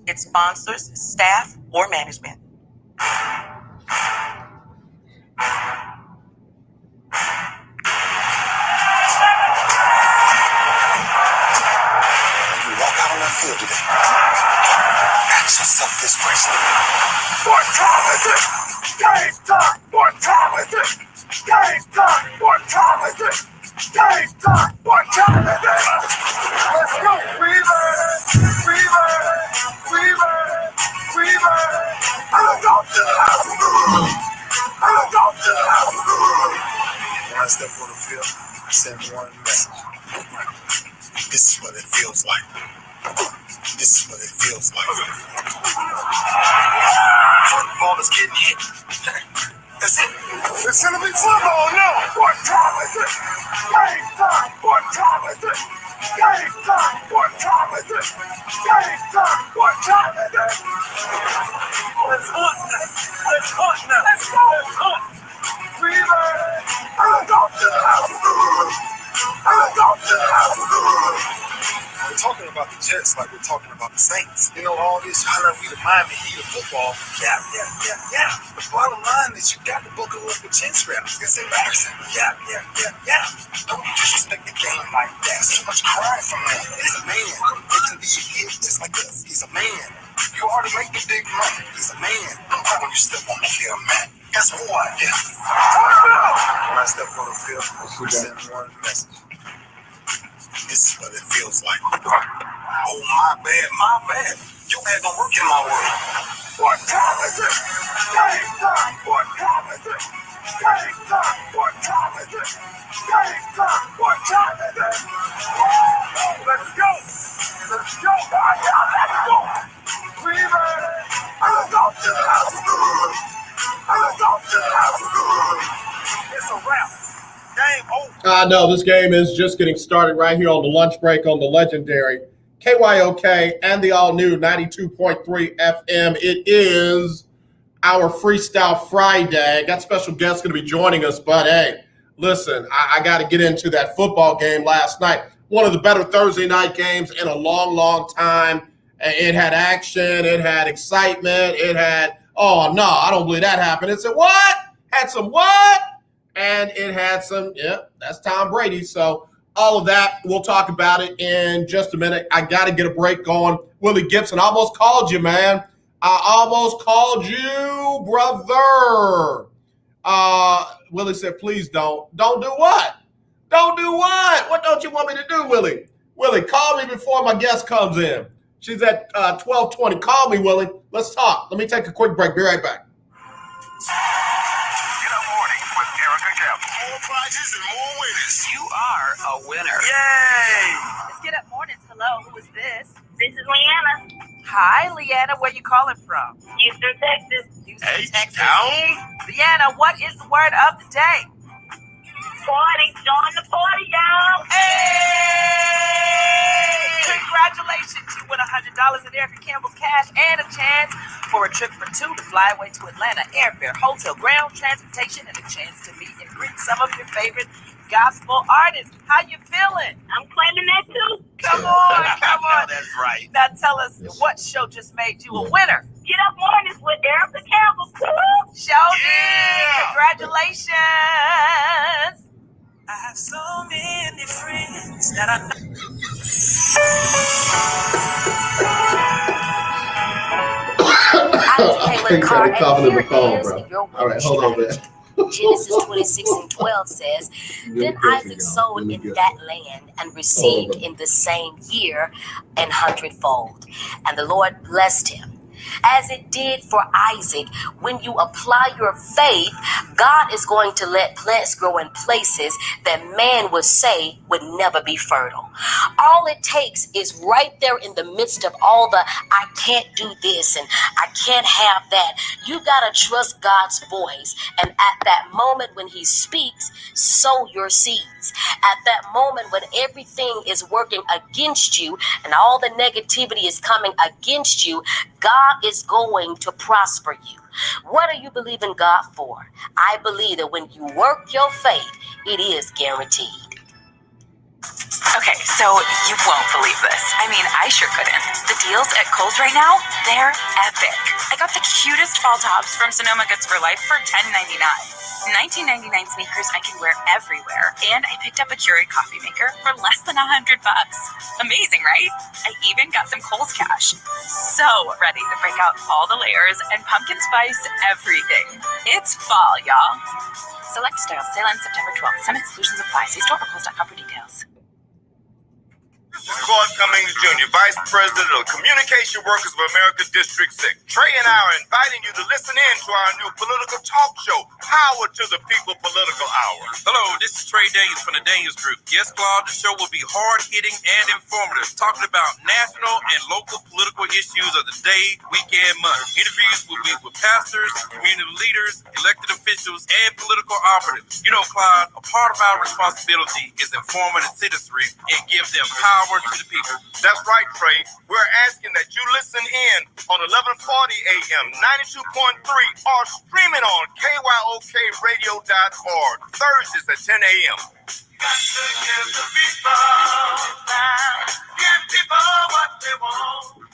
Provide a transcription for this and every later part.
its sponsors, staff, or management. You walk out on that field today. Ask yourself this question. What time is it? Game time! What time is it? Game time! What time is it? Game time! What time is it? Let's go! Weaver! Weaver! Weaver! Weaver! I'm going to the house! I'm going to the house! When I step on the field, I send one message. This is what it feels like. This is what it feels like. Football is getting hit. That's it. It's gonna be football now. What time is it? Game time. What time is it? Game time. What time is it? Game time. What time is it? Let's hunt now. Let's hunt now. Let's go. Let's hunt. Weaver. I'm going to the house. I'm going to the house. We're talking about the Jets like we're talking about the Saints. You know, all this trying to be the Miami Heat of football. Yeah. The bottom line is you got to buckle up with chin straps. It's embarrassing. Yeah. Don't disrespect the game like that. So much crying from him. He's a man. He can be a hit just like us. He's a man. You already make the big money. He's a man. When you step on the field, man, that's who I am. When I step on the field, I send one message. This is what it feels like. Oh, my bad. You had no work in my world. What time is it? Game time. What time is it? Game time. What time is it? Game time. What time is it? Let's go. Let's go. Let's go. Weaver. I'm going to the house. I'm going to the house. It's a wrap. I know this game is just getting started right here on the lunch break on the legendary KYOK and the all-new 92.3 FM. It is our Freestyle Friday. Got special guests going to be joining us, but hey, listen, I got to get into that football game last night. One of the better Thursday night games in a long time. It had action. It had excitement. It had, oh, no, I don't believe that happened. It said, what? Had some what? And it had some, that's Tom Brady. So all of that, we'll talk about it in just a minute. I got to get a break going. Willie Gibson, I almost called you, man. I almost called you, brother. Willie said, please don't. Don't do what? Don't do what? What don't you want me to do, Willie? Willie, call me before my guest comes in. She's at 12:20. Call me, Willie. Let's talk. Let me take a quick break. Be right back. More prizes and more winners. You are a winner. Yay! Let's get up mornings. Hello, who is this? This is Leanna, Hi, Leanna. Where you calling from? Houston, Texas. Houston, Texas. Town. Leanna, what is the word of the day? Party, join the party, y'all. Hey! Congratulations. You win $100 in Erica Campbell's cash and a chance for a trip for two to fly away to Atlanta. Airfare, hotel, ground transportation, and a chance to meet and greet some of your favorite gospel artists. How you feeling? I'm claiming that too. Come on. That's right. Now tell us, what show just made you a winner? Get up mornings with Erica Campbell. Woo! Show me. Congratulations. I have so many friends that I know. I'm coughing in the phone, bro. All right, hold on, man. Genesis 26:12 says, Then Isaac sowed in that land and received in the same year an hundredfold. And the Lord blessed him. As it did for Isaac, when you apply your faith, God is going to let plants grow in places that man would say would never be fertile. All it takes is right there in the midst of all the I can't do this and I can't have that. You got to trust God's voice. And at that moment when he speaks, sow your seeds. At that moment when everything is working against you and all the negativity is coming against you, God is going to prosper you. What are you believing God for? I believe that when you work your faith, it is guaranteed. Okay, so you won't believe this. I mean, I sure couldn't. The deals at Kohl's right now, they're epic. I got the cutest fall tops from Sonoma Goods for Life for $10.99. $19.99 sneakers I can wear everywhere. And I picked up a Keurig coffee maker for less than $100. Amazing, right? I even got some Kohl's cash. So ready to break out all the layers and pumpkin spice everything. It's fall, y'all. Select styles, sale ends September 12th. Some exclusions apply. See store or Kohl's.com for details. This is Claude Cummings Jr., Vice President of Communication Workers of America District 6. Trey and I are inviting you to listen in to our new political talk show, Power to the People Political Hour. Hello, this is Trey Daniels from the Daniels Group. Yes, Claude, the show will be hard-hitting and informative, talking about national and local political issues of the day, week, and month. Interviews will be with pastors, community leaders, elected officials, and political operatives. You know, Claude, a part of our responsibility is informing the citizenry and give them power to the people. That's right, Trey. We're asking that you listen in on 1140 AM, 92.3, or streaming on KYOKradio.org, Thursdays at 10 a.m. Give people what they want.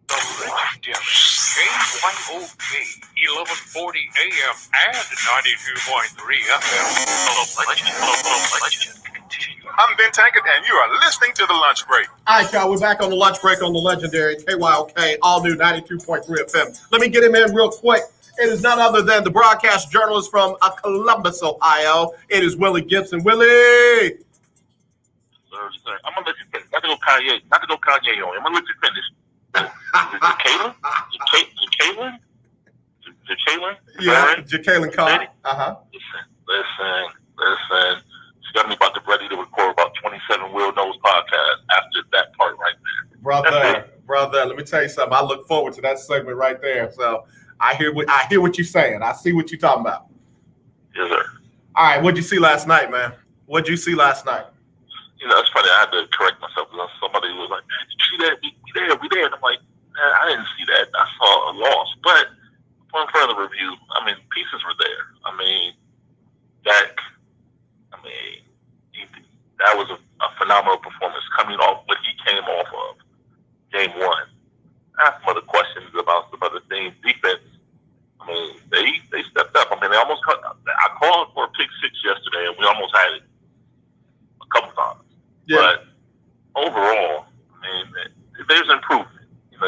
The legendary KYOK 1140 AM and 92.3 FM. Legend continue. I'm Ben Tankard, and you are listening to The Lunch Break. All right, y'all, we're back on the lunch break on the legendary KYOK, all new 92.3 FM. Let me get him in real quick. It is none other than the broadcast journalist from Columbus, Ohio. It is Willie Gibson. Willie! Sir, I'm going to let you finish. Not to go Kanye on. I'm going to let you finish. Is it Jacqueline? Jacqueline? Yeah, Jacqueline Carr. Uh-huh. Listen. She got me ready to record about 27 Will Knows podcast after that part right there. Brother, let me tell you something. I look forward to that segment right there. So I hear what you're saying. I see what you're talking about. Yes, sir. All right, what'd you see last night, man? What'd you see last night? You know, it's funny. I had to correct myself because somebody was like, "Man, did you see that? We there." And I'm like, I didn't see that. I saw a loss. But upon further review, I mean, pieces were there. I mean, that was a phenomenal performance coming off what he came off of game one. I have some other questions about some other things. Defense, I mean, they stepped up. I mean, I called for a pick six yesterday, and we almost had it a couple times. Yeah. But overall, I mean, there's improvement. You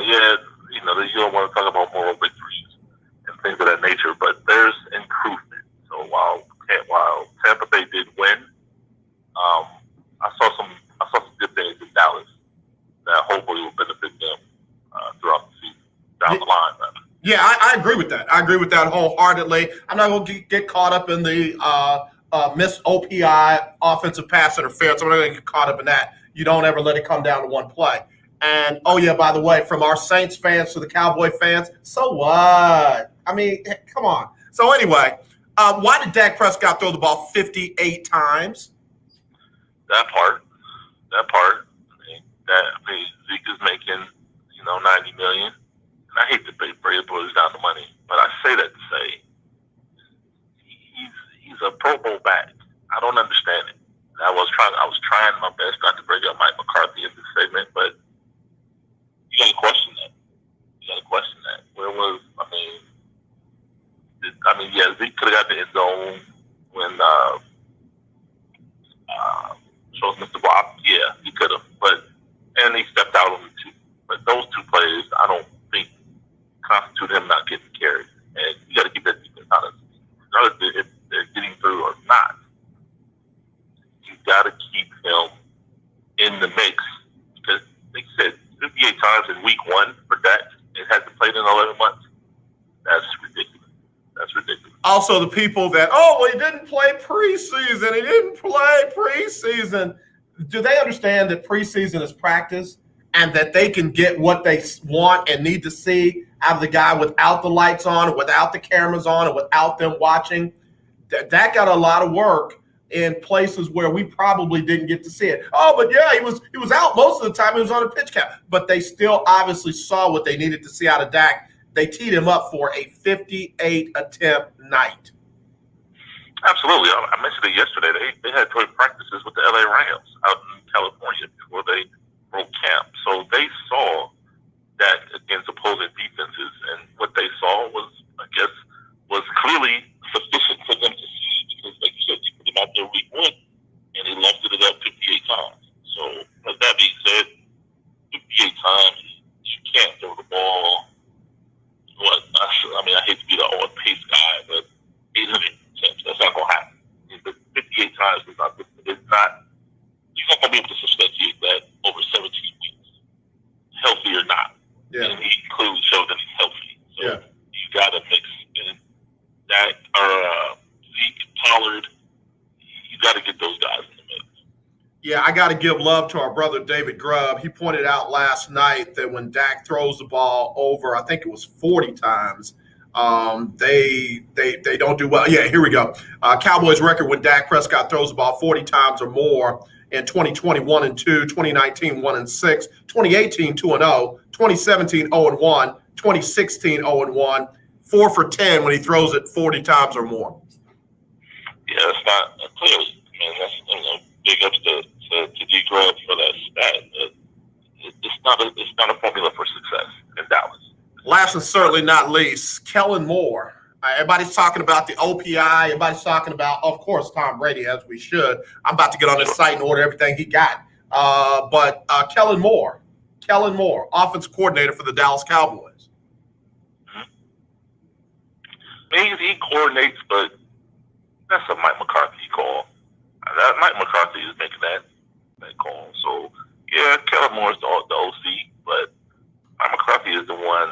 don't want to talk about moral victories and things of that nature, but there's improvement. So while Tampa Bay did win, I saw some good things in Dallas that hopefully will benefit them throughout the season, down the line. Yeah, I agree with that. I agree with that wholeheartedly. I'm not going to get caught up in the missed OPI, offensive pass interference. I'm not going to get caught up in that. You don't ever let it come down to one play. And, oh, yeah, by the way, from our Saints fans to the Cowboy fans, so what? I mean, come on. So, anyway, why did Dak Prescott throw the ball 58 times? That part. Zeke is making, $90 million. And I hate to pay Brady Boys down the money, but I say that to say he's a Pro Bowl back. I don't understand it. I was trying my best not to bring up Mike McCarthy in this segment, but you got to question that. Where was, Zeke could have got the end zone when shows Mr. Bob. Yeah, he could have, and he stepped out on the two. But those two plays, I don't think constitute him not getting carried. And you got to keep that defense honest. Regardless if they're getting through or not, you got to keep him in the mix because they said 58 times in week one for Dak. It hasn't played in 11 months. That's ridiculous. Also, the people that, he didn't play preseason. Do they understand that preseason is practice and that they can get what they want and need to see out of the guy without the lights on, or without the cameras on, and without them watching? That got a lot of work in places where we probably didn't get to see it. He was out most of the time. He was on a pitch count. But they still obviously saw what they needed to see out of Dak. They teed him up for a 58 attempt night. Absolutely. I mentioned it yesterday. They had joint practices with the LA Rams out in California before they broke camp. So they saw that against opposing defenses, and what they saw was, I guess, was clearly sufficient for them to see, because, like you said, you put him out there week 1, and he lofted it up 58 times. So, with that being said, 58 times, you can't throw the ball. I hate to be the on-pace guy, but 800 attempts, that's not going to happen. But 58 times is not, you're not going to be able to substantiate that over 17 weeks, healthy or not. Yeah. And he clearly showed that he's healthy. So you got to mix in that, or Zeke, Pollard, you got to get those guys in the mix. Yeah, I got to give love to our brother David Grubb. He pointed out last night that when Dak throws the ball over, I think it was 40 times, they don't do well. Yeah, here we go. Cowboys record when Dak Prescott throws the ball 40 times or more in 2020, 1-2, 2019, 1-6, 2018, 2-0, 2017, 0-1, 2016, 0-1, 4 for 10 when he throws it 40 times or more. Yeah, it's not clearly. I mean, that's big ups to D. Grubb for that stat. It's not a formula for success in Dallas. Last and certainly not least, Kellen Moore. Everybody's talking about the OPI. Everybody's talking about, of course, Tom Brady, as we should. I'm about to get on his site and order everything he got. But Kellen Moore, offensive coordinator for the Dallas Cowboys. He coordinates, but that's a Mike McCarthy call. Mike McCarthy is making that call. So, yeah, Kellen Moore is the OC, but Mike McCarthy is the one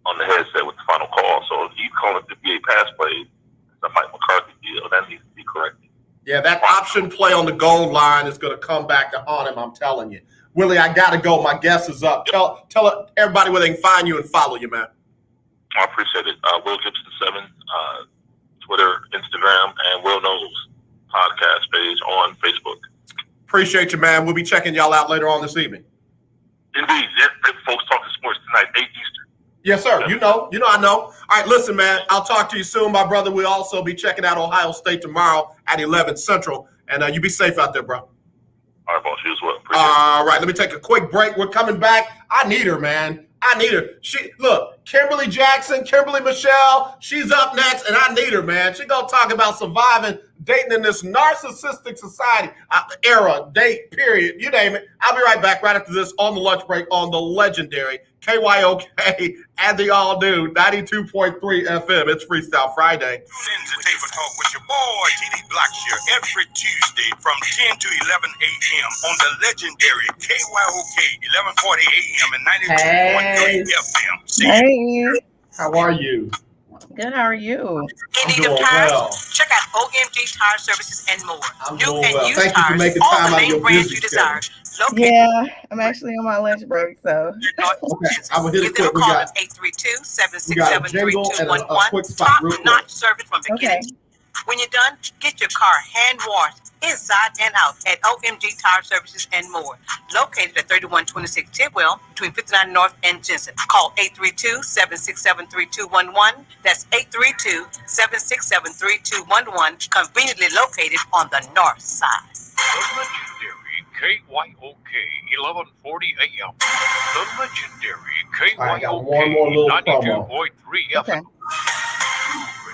on the headset with the final call. So if he's calling 58 pass plays, it's a Mike McCarthy deal. That needs to be corrected. Yeah, that option play on the goal line is going to come back to haunt him, I'm telling you. Willie, I got to go. My guest is up. Tell everybody where they can find you and follow you, man. I appreciate it. Will Gibson 7, Twitter, Instagram, and Will Knows podcast page on Facebook. Appreciate you, man. We'll be checking y'all out later on this evening. Indeed. Folks talking sports tonight, 8 Eastern. Yes, sir. You know, I know. All right, listen, man, I'll talk to you soon, my brother. We'll also be checking out Ohio State tomorrow at 11 Central. And you be safe out there, bro. All right, boss. You as well. All right, let me take a quick break. We're coming back. I need her, man. I need her. Look, Kimberly Jackson, Kimberly Michelle, she's up next, and I need her, man. She's going to talk about surviving dating in this narcissistic society, era, date, period, you name it. I'll be right back right after this on the lunch break on the legendary KYOK and the all-new 92.3 FM. It's Freestyle Friday. Tune in to Table Talk with your boy, TD Blackshear, every Tuesday from 10 to 11 a.m. on the legendary KYOK, 1140 a.m. and 92.3 FM. Hey, how are you? Good, how are you? In need of tires? Check out OMG Tire Services and more. I'm New doing and well. used Thank you for tires, making all time the out of your main brands busy you desire. Located Yeah, I'm actually on my lunch break, so. Okay, I'm going to hit Give it them a quick. call at 832-767-3211. Top-notch service from beginning to when you're done, get your car hand washed inside and out at OMG Tire Services and more. Located at 3126 Tidwell between 59 North and Jensen. Call 832-767-3211. That's 832-767-3211. Conveniently located on the north side. The legendary KYOK 1140 AM. The legendary KYOK 92.3 FM.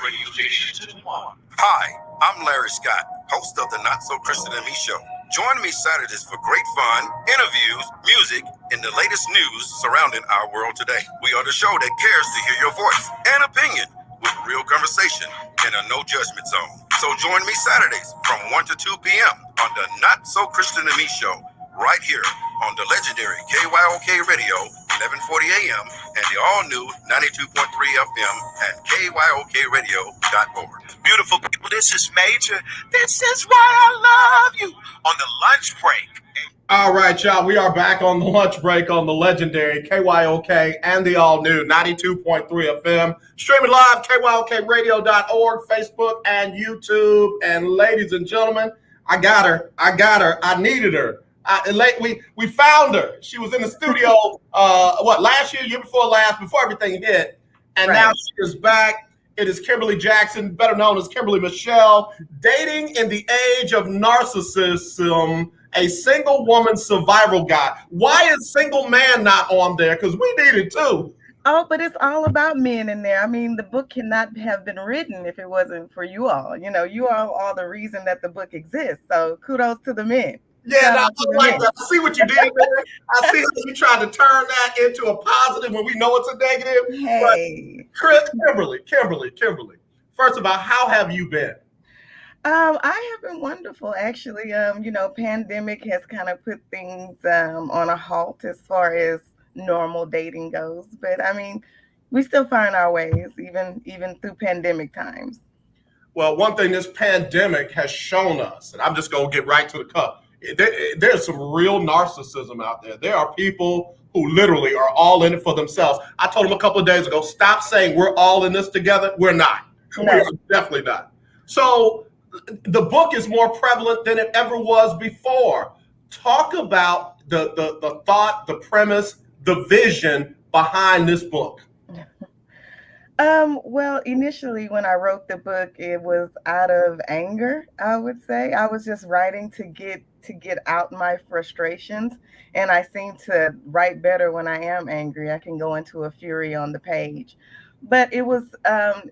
Radio stations in one. Hi, I'm Larry Scott, host of the Not So Christian and Me Show. Join me Saturdays for great fun, interviews, music, and the latest news surrounding our world today. We are the show that cares to hear your voice and opinion with real conversation in a no judgment zone. So join me Saturdays from 1 to 2 p.m. on the Not So Christian and Me Show, right here on the legendary KYOK Radio, 1140 AM, and the all-new 92.3 FM at KYOKradio.org. Beautiful people, this is Major. This is why I love you on the lunch break. All right, y'all. We are back on the lunch break on the legendary KYOK and the all-new 92.3 FM. Streaming live, KYOKradio.org, Facebook, and YouTube. And ladies and gentlemen, I got her. I needed her. We found her. She was in the studio, last year before last, before everything hit. And now she is back. It is Kimberly Jackson, better known as Kimberly Michelle, Dating in the Age of Narcissism, a Single Woman Survival Guide. Why is single man not on there? Because we need it too. Oh, but it's all about men in there. I mean, the book cannot have been written if it wasn't for you all. You know, you all are the reason that the book exists. So kudos to the men. Yeah, I like that. I see what you did there. I see how you tried to turn that into a positive when we know it's a negative. Hey. But Kimberly. First of all, how have you been? I have been wonderful, actually. You know, pandemic has kind of put things on a halt as far as normal dating goes. But I mean, we still find our ways, even through pandemic times. Well, one thing this pandemic has shown us, and I'm just going to get right to the cup, there's some real narcissism out there. There are people who literally are all in it for themselves. I told them a couple of days ago, stop saying we're all in this together. We're not. No. We're definitely not. So the book is more prevalent than it ever was before. Talk about the thought, the premise, the vision behind this book. Well, initially when I wrote the book, it was out of anger, I would say. I was just writing to get out my frustrations, and I seem to write better when I am angry. I can go into a fury on the page. But it was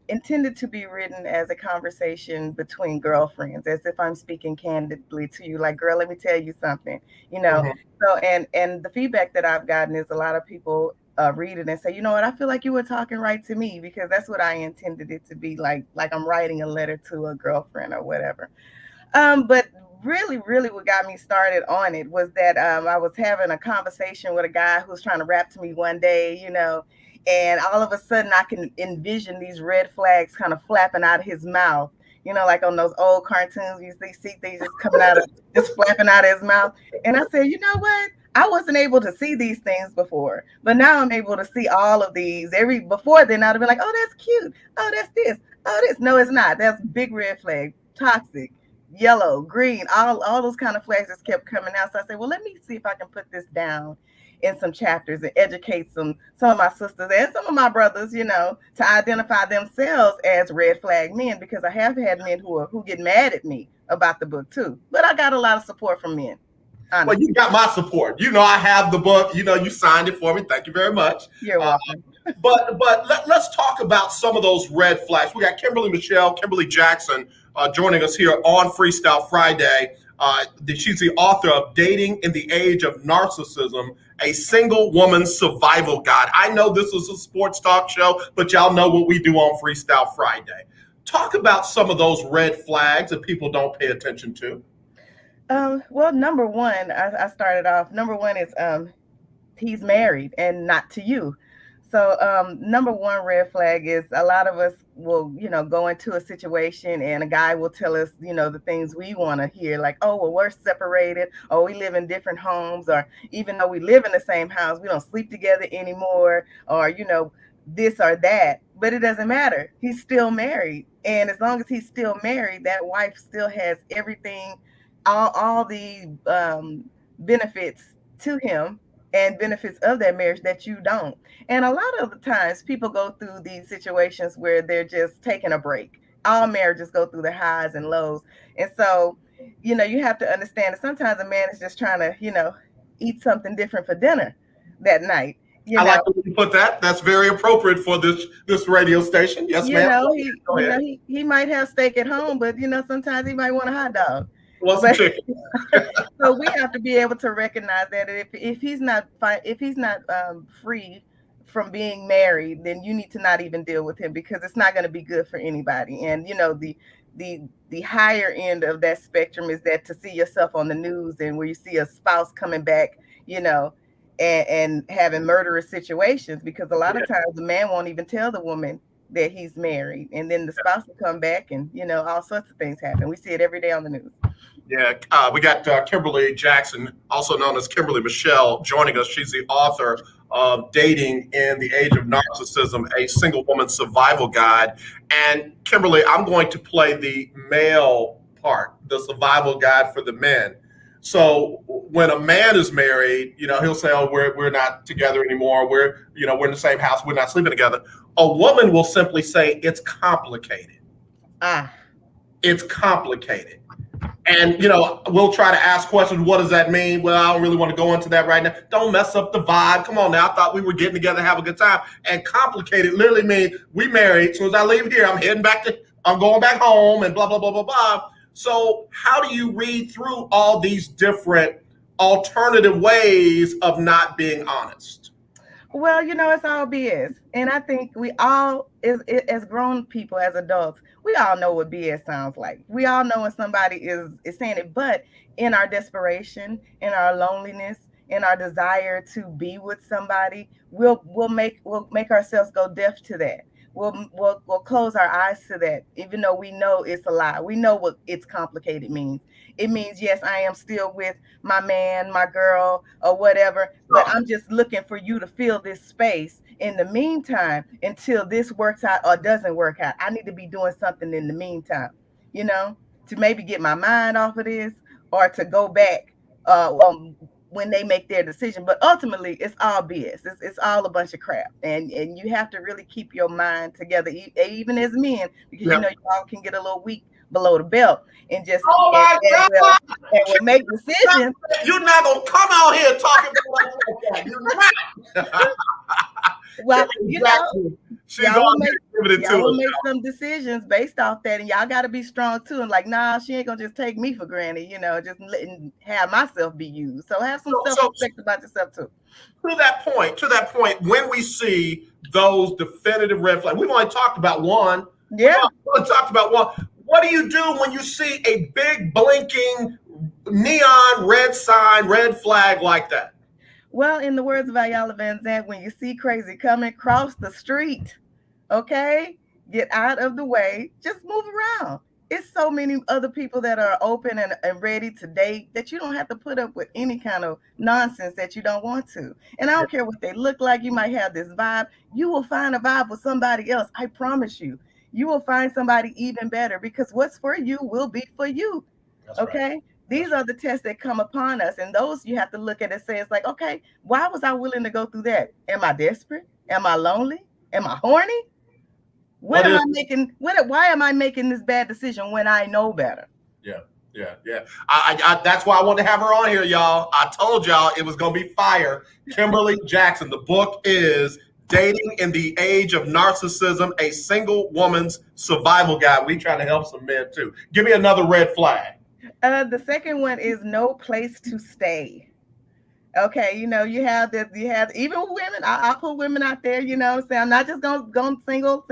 intended to be written as a conversation between girlfriends, as if I'm speaking candidly to you, like, girl, let me tell you something, you know. Mm-hmm. So, and the feedback that I've gotten is a lot of people read it and say, you know what, I feel like you were talking right to me, because that's what I intended it to be, like I'm writing a letter to a girlfriend or whatever. But really what got me started on it was that I was having a conversation with a guy who was trying to rap to me one day, you know, and all of a sudden I can envision these red flags kind of flapping out of his mouth, you know, like on those old cartoons, you see things just coming out of, just flapping out of his mouth. And I said, you know what? I wasn't able to see these things before, but now I'm able to see all of these. Before then I'd have been like, oh, that's cute. Oh, that's this. Oh, this. No, it's not. That's big red flag, toxic, yellow, green, all those kind of flags just kept coming out. So I said, well, let me see if I can put this down in some chapters and educate some of my sisters and some of my brothers, you know, to identify themselves as red flag men, because I have had men who get mad at me about the book too. But I got a lot of support from men. Honestly. Well, you got my support. You know, I have the book. You know, you signed it for me. Thank you very much. You're welcome. But let's talk about some of those red flags. We got Kimberly Jackson, joining us here on Freestyle Friday. She's the author of Dating in the Age of Narcissism, a Single Woman Survival Guide. I know this is a sports talk show, but y'all know what we do on Freestyle Friday. Talk about some of those red flags that people don't pay attention to. Well, number one, I started off, number one is he's married and not to you. So number one red flag is a lot of us will, you know, go into a situation and a guy will tell us, you know, the things we want to hear, like, oh, well, we're separated, or we live in different homes, or even though we live in the same house, we don't sleep together anymore, or, you know, this or that. But it doesn't matter. He's still married. And as long as he's still married, that wife still has everything, all the benefits to him and benefits of that marriage that you don't. And a lot of the times people go through these situations where they're just taking a break. All marriages go through the highs and lows. And so, you know, you have to understand that sometimes a man is just trying to, you know, eat something different for dinner that night. I like the way you put that. That's very appropriate for this radio station. Yes, ma'am. He might have steak at home, but, you know, sometimes he might want a hot dog. Some chicken. So we have to be able to recognize that if he's not free from being married, then you need to not even deal with him, because it's not going to be good for anybody. And you know, the higher end of that spectrum is that to see yourself on the news and where you see a spouse coming back, you know, and having murderous situations, because a lot of times the man won't even tell the woman that he's married, and then the spouse will come back, and you know, all sorts of things happen. We see it every day on the news. Yeah, we got Kimberly Jackson, also known as Kimberly Michelle, joining us. She's the author of Dating in the Age of Narcissism, a Single Woman Survival Guide. And Kimberly, I'm going to play the male part, the survival guide for the men. So when a man is married, he'll say, "Oh, we're not together anymore. We're in the same house. We're not sleeping together." A woman will simply say, "It's complicated." It's complicated. And, we'll try to ask questions. What does that mean? Well, I don't really want to go into that right now. Don't mess up the vibe. Come on now. I thought we were getting together, have a good time. And complicated literally means we married. As soon as I leave here, I'm going back home and blah, blah, blah, blah, blah. So how do you read through all these different alternative ways of not being honest? Well, it's all BS. And I think we all, as grown people, as adults, we all know what BS sounds like. We all know when somebody is saying it, but in our desperation, in our loneliness, in our desire to be with somebody, we'll make ourselves go deaf to that. We'll close our eyes to that, even though we know it's a lie. We know what it's complicated means. It means, yes, I am still with my man, my girl, or whatever, but I'm just looking for you to fill this space in the meantime until this works out or doesn't work out. I need to be doing something in the meantime, to maybe get my mind off of this or to go back when they make their decision. But ultimately, it's all BS. It's all a bunch of crap. And you have to really keep your mind together, even as men, because, you all can get a little weak below the belt and just and make decisions. You're not going to come out here talking about that. You're not. Well, y'all will make some decisions based off that, and y'all got to be strong too. And like, nah, she ain't gonna just take me for granted, just letting have myself be used. So have some self-respect about yourself too. To that point, when we see those definitive red flags, we've only talked about one. Yeah, we've only talked about one. What do you do when you see a big blinking neon red sign, red flag like that? Well, in the words of Ayala Van Zandt, when you see crazy coming, cross the street. Okay? Get out of the way. Just move around. It's so many other people that are open and ready to date that you don't have to put up with any kind of nonsense that you don't want to. And I don't care what they look like. You might have this vibe. You will find a vibe with somebody else. I promise you. You will find somebody even better because what's for you will be for you. That's okay? Right. These are the tests that come upon us. And those you have to look at and say, it's like, okay, why was I willing to go through that? Am I desperate? Am I lonely? Am I horny? Why am I making this bad decision when I know better? Yeah. I that's why I wanted to have her on here, y'all. I told y'all it was going to be fire. Kimberly Jackson. The book is Dating in the Age of Narcissism, a Single Woman's Survival Guide. We trying to help some men too. Give me another red flag. The second one is no place to stay. Okay, you have even women. I'll put women out there. I'm saying I'm not just going single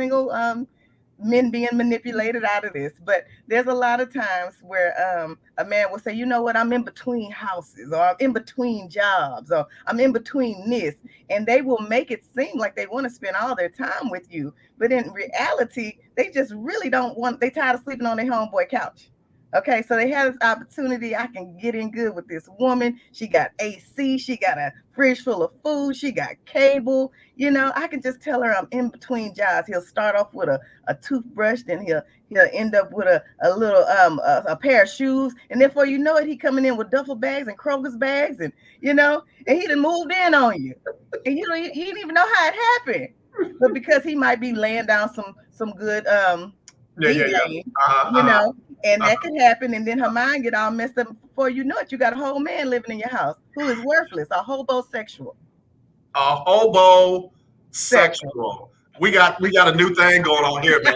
men being manipulated out of this, but there's a lot of times where a man will say, you know what, I'm in between houses, or I'm in between jobs, or I'm in between this, and they will make it seem like they want to spend all their time with you, but in reality, they just really don't want. They tired of sleeping on their homeboy couch. Okay, so they have this opportunity. I can get in good with this woman. She got AC. She got a fridge full of food. She got cable. I can just tell her I'm in between jobs. He'll start off with a toothbrush, then he'll end up with a little a pair of shoes, and then before you know it, he coming in with duffel bags and Kroger's bags, and and he done moved in on you, and you didn't even know how it happened, but because he might be laying down some good and that could happen, and then her mind get all messed up. Before you know it, you got a whole man living in your house who is worthless, a hobosexual. A hobosexual. We got a new thing going on here, man.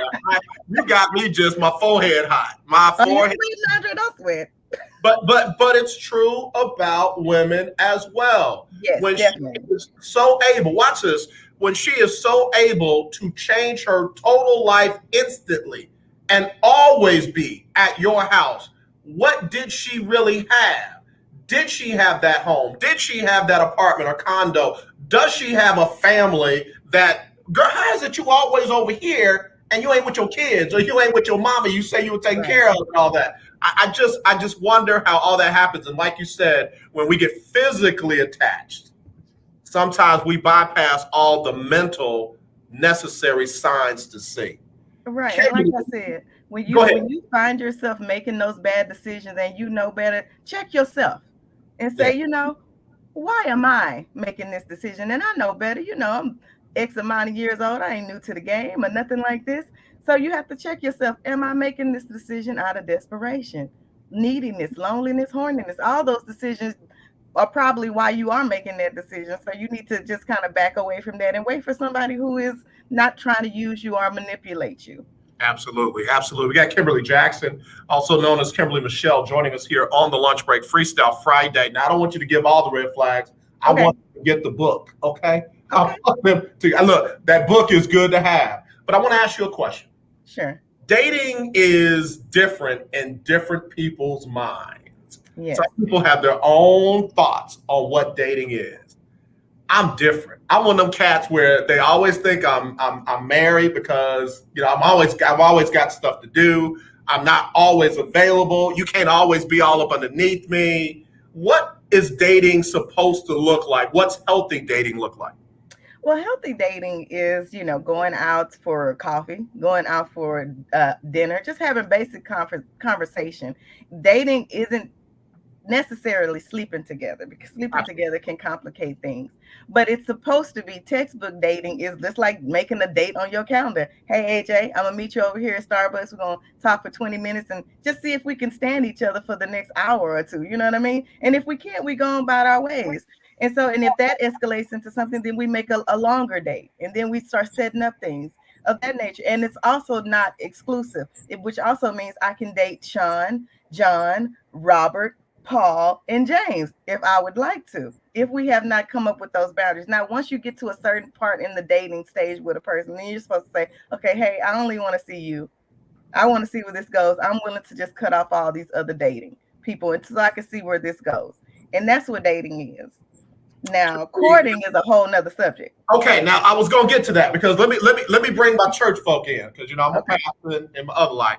You got me just my forehead hot. My forehead. Don't sweat. But it's true about women as well. Yes, when definitely. She is so able, watch this. When she is so able to change her total life instantly and always be at your house, what did she really have? Did she have that home? Did she have that apartment or condo? Does she have a family that, girl, how is it you always over here and you ain't with your kids, or you ain't with your mama you say you were taking care of and all that? I just wonder how all that happens. And like you said, when we get physically attached, sometimes we bypass all the mental necessary signs to see. Right. And like I said, when Go ahead. you find yourself making those bad decisions and you know better, check yourself and say, why am I making this decision? And I know better, I'm X amount of years old. I ain't new to the game or nothing like this. So you have to check yourself. Am I making this decision out of desperation, neediness, loneliness, horniness? All those decisions are probably why you are making that decision. So you need to just kind of back away from that and wait for somebody who is not trying to use you or manipulate you. Absolutely. Absolutely. We got Kimberly Jackson, also known as Kimberly Michelle, joining us here on the lunch break, Freestyle Friday. Now, I don't want you to give all the red flags. I want you to get the book. Okay. I want them to, look, that book is good to have, but I want to ask you a question. Sure. Dating is different in different people's minds. Yes. Some people have their own thoughts on what dating is. I'm different. I'm one of them cats where they always think I'm married because I've always got stuff to do. I'm not always available. You can't always be all up underneath me. What is dating supposed to look like? What's healthy dating look like? Well, healthy dating is, going out for coffee, going out for dinner, just having basic conversation. Dating isn't necessarily sleeping together, because sleeping together can complicate things, but it's supposed to be. Textbook dating is just like making a date on your calendar. Hey, AJ, I'm gonna meet you over here at Starbucks. We're gonna talk for 20 minutes and just see if we can stand each other for the next hour or two. You know what I mean? And if we can't, we go on about our ways. And if that escalates into something, then we make a longer date, and then we start setting up things of that nature. And it's also not exclusive, which also means I can date Sean, John, Robert, Paul, and James if I would like to, if we have not come up with those boundaries. Now, once you get to a certain part in the dating stage with a person, then you're supposed to say, okay, hey, I only want to see you. I want to see where this goes. I'm willing to just cut off all these other dating people until I can see where this goes. And that's what dating is. Now, courting is a whole nother subject. Okay, now I was gonna get to that, because let me bring my church folk in, because I'm a pastor in my other life.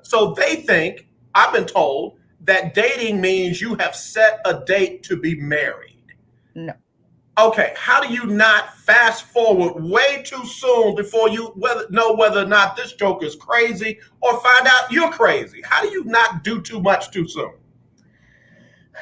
So they think, I've been told, that dating means you have set a date to be married. No. Okay, how do you not fast forward way too soon before you know whether or not this joke is crazy or find out you're crazy? How do you not do too much too soon?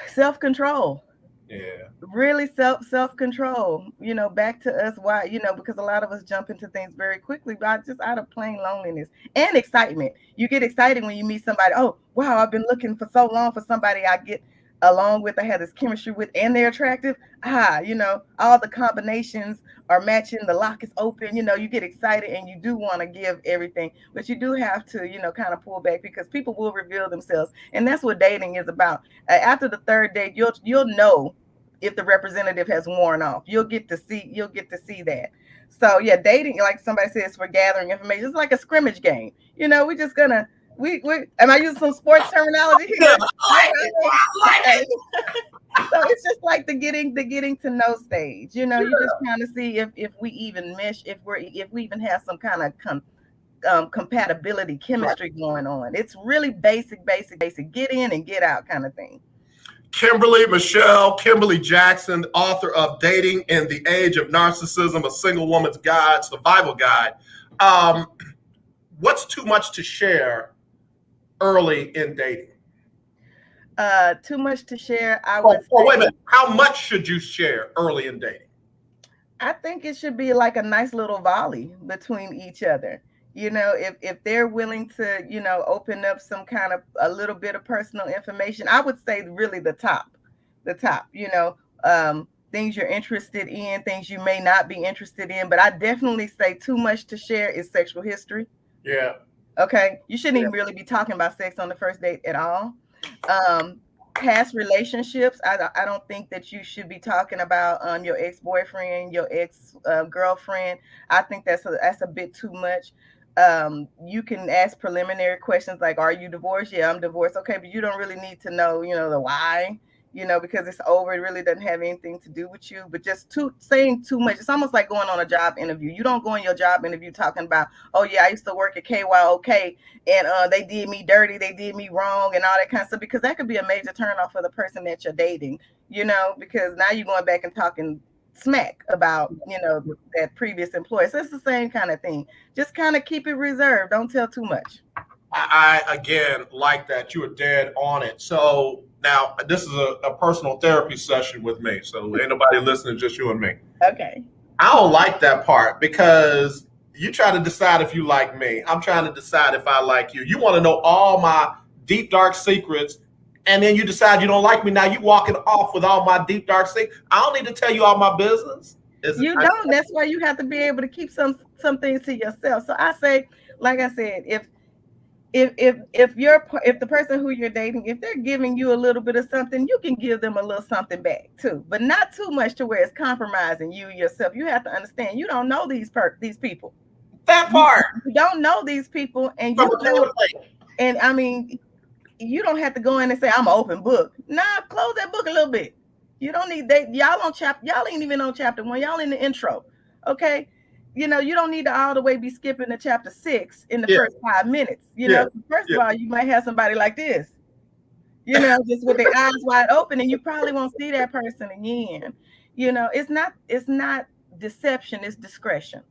Self-control. Yeah. Really self-control, back to us. Why? Because a lot of us jump into things very quickly, but just out of plain loneliness and excitement. You get excited when you meet somebody. Oh, wow, I've been looking for so long for somebody I get along with, I have this chemistry with, and they're attractive. All the combinations are matching, the lock is open, you get excited and you do want to give everything, but you do have to, kind of pull back, because people will reveal themselves. And that's what dating is about. After the third date, you'll know if the representative has worn off. You'll get to see that. So yeah, dating, like somebody says, for gathering information, it's like a scrimmage game. We're just gonna am I using some sports terminology here? Yeah, I like it. So it's just like the getting to know stage. You're just trying to see if we even mesh, if we even have some kind of compatibility, chemistry going on. It's really basic, get in and get out kind of thing. Kimberly Michelle, Kimberly Jackson, author of Dating in the Age of Narcissism, a Single Woman's Guide, Survival Guide. What's too much to share early in dating? Too much to share, I would say. Wait a minute. How much should you share early in dating? I think it should be like a nice little volley between each other. If they're willing to, open up some kind of a little bit of personal information, I would say really the top, things you're interested in, things you may not be interested in. But I definitely say too much to share is sexual history. Yeah. Okay. You shouldn't even really be talking about sex on the first date at all. Past relationships, I don't think that you should be talking about your ex-boyfriend, your ex-girlfriend. I think that's a bit too much. You can ask preliminary questions like, are you divorced? Yeah, I'm divorced. Okay, but you don't really need to know, the why, because it's over. It really doesn't have anything to do with you. But just saying too much, it's almost like going on a job interview. You don't go in your job interview talking about, oh yeah, I used to work at KYOK and they did me dirty, they did me wrong and all that kind of stuff, because that could be a major turnoff for the person that you're dating, because now you're going back and talking smack about, that previous employee. So it's the same kind of thing. Just kind of keep it reserved. Don't tell too much. I again like that. You were dead on it. So now this is a personal therapy session with me. So ain't nobody listening, just you and me. Okay. I don't like that part because you try to decide if you like me. I'm trying to decide if I like you. You want to know all my deep, dark secrets, and then you decide you don't like me. Now you walking off with all my deep, dark secrets. I don't need to tell you all my business. You don't. That's why you have to be able to keep some things to yourself. So I say, like I said, if the person who you're dating, if they're giving you a little bit of something, you can give them a little something back too, but not too much to where it's compromising you yourself. You have to understand, you don't know these people. That part. You don't know these people, and and I mean, you don't have to go in and say I'm an open book. Nah, close that book a little bit. You don't need y'all ain't even on chapter 1. Y'all in the intro, okay? You don't need to all the way be skipping to chapter 6 in the first 5 minutes. First of all, you might have somebody like this, just with their eyes wide open, and you probably won't see that person again. It's not deception, it's discretion.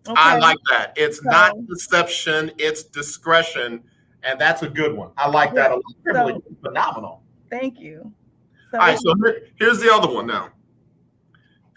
Okay? I like that. It's not deception, it's discretion, and that's a good one. I like that a lot. Kimberly, phenomenal. Thank you. All right, so here's the other one now. Some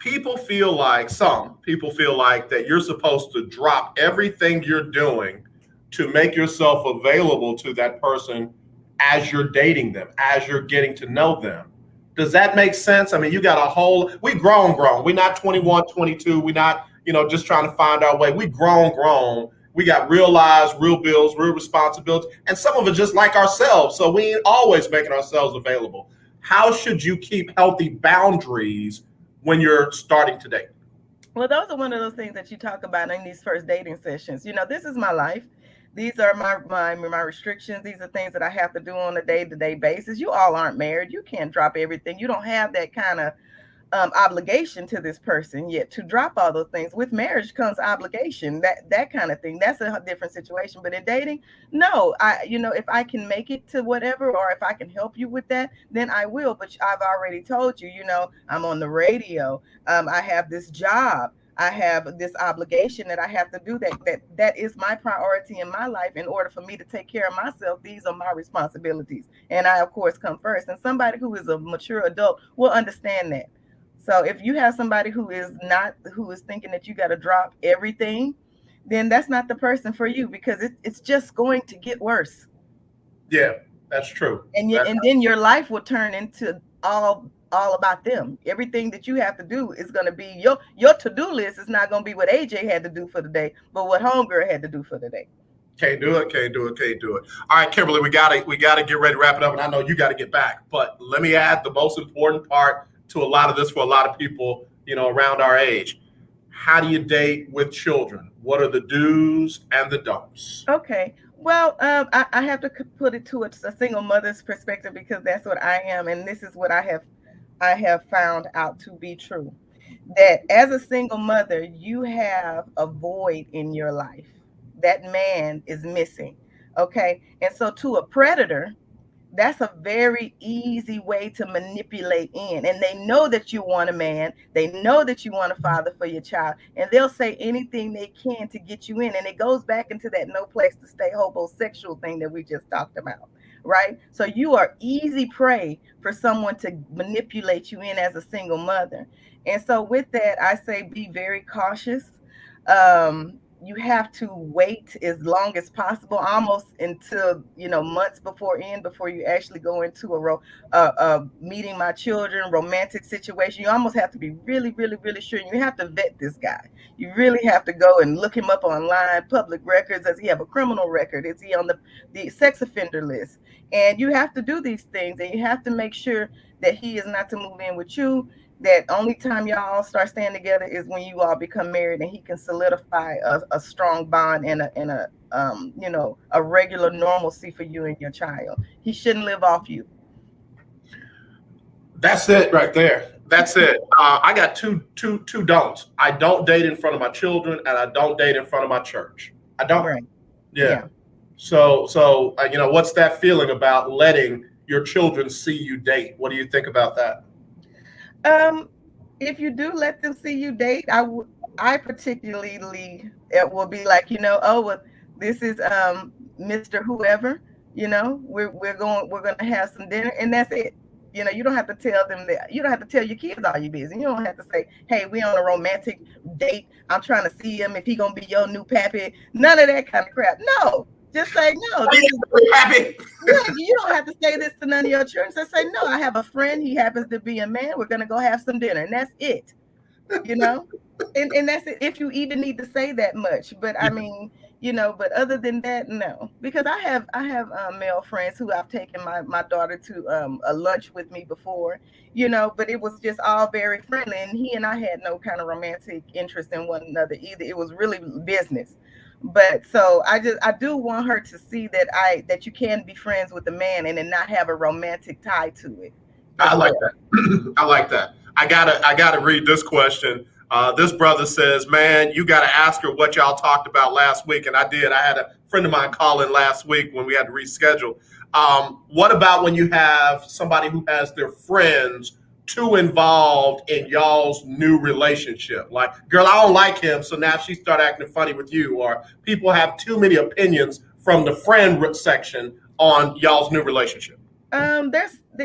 people feel like that you're supposed to drop everything you're doing to make yourself available to that person as you're dating them, as you're getting to know them. Does that make sense? I mean, you got we grown. We're not 21, 22. We're not, just trying to find our way. We grown. We got real lives, real bills, real responsibilities. And some of it just like ourselves. So we ain't always making ourselves available. How should you keep healthy boundaries when you're starting to date? Well, those are one of those things that you talk about in these first dating sessions. This is my life. These are my restrictions. These are things that I have to do on a day-to-day basis. You all aren't married. You can't drop everything. You don't have that kind of obligation to this person yet to drop all those things. With marriage comes obligation, that kind of thing. That's a different situation. But in dating, no, if I can make it to whatever, or if I can help you with that, then I will. But I've already told you, I'm on the radio. I have this job. I have this obligation that I have to do. That is my priority in my life. In order for me to take care of myself, these are my responsibilities, and I of course come first. And somebody who is a mature adult will understand that. So if you have somebody who is thinking that you got to drop everything, then that's not the person for you, because it's just going to get worse. Yeah, that's true. And then your life will turn into all about them. Everything that you have to do is going to be your to-do list is not going to be what AJ had to do for the day, but what homegirl had to do for the day. Can't do it. All right, Kimberly, we gotta get ready to wrap it up, and I know you got to get back. But let me add the most important part to a lot of this for a lot of people, around our age. How do you date with children? What are the do's and the don'ts? Okay. Well, I have to put it to a single mother's perspective, because that's what I am, and this is what I have found out to be true. That as a single mother, you have a void in your life. That man is missing. Okay. And so to a predator, that's a very easy way to manipulate in. And they know that you want a man. They know that you want a father for your child. And they'll say anything they can to get you in. And it goes back into that no place to stay homosexual thing that we just talked about. Right? So you are easy prey for someone to manipulate you in as a single mother. And so with that, I say be very cautious. You have to wait as long as possible, almost until, months before you actually go into a meeting my children, romantic situation. You almost have to be really, really, really sure. You have to vet this guy. You really have to go and look him up online, public records. Does he have a criminal record? Is he on the sex offender list? And you have to do these things, and you have to make sure that he is not to move in with you. That only time y'all start staying together is when you all become married, and he can solidify a strong bond and a regular normalcy for you and your child. He shouldn't live off you. That's it right there. That's it. I got two don'ts. I don't date in front of my children, and I don't date in front of my church. I don't. Right. Yeah. So what's that feeling about letting your children see you date? What do you think about that? if you do let them see you date, I particularly it will be like, oh, well, this is Mr. Whoever, we're gonna have some dinner, and that's it. You don't have to tell them that. You don't have to tell your kids all your business. You don't have to say, hey, we on a romantic date. I'm trying to see him if he gonna be your new pappy. None of that kind of crap. No. Just say no. Happy. You don't have to say this to none of your children. Just say no. I have a friend. He happens to be a man. We're gonna go have some dinner, and that's it. And that's it. If you even need to say that much, but I mean, but other than that, no. Because I have male friends who I've taken my daughter to a lunch with me before, but it was just all very friendly, and he and I had no kind of romantic interest in one another either. It was really business. But so I do want her to see that you can be friends with a man and then not have a romantic tie to it. I like that. I like that. I gotta read this question. This brother says, man, you got to ask her what y'all talked about last week. And I did. I had a friend of mine call in last week when we had to reschedule. What about when you have somebody who has their friends too involved in y'all's new relationship? Like, girl, I don't like him, so now she start acting funny with you. Or people have too many opinions from the friend section on y'all's new relationship.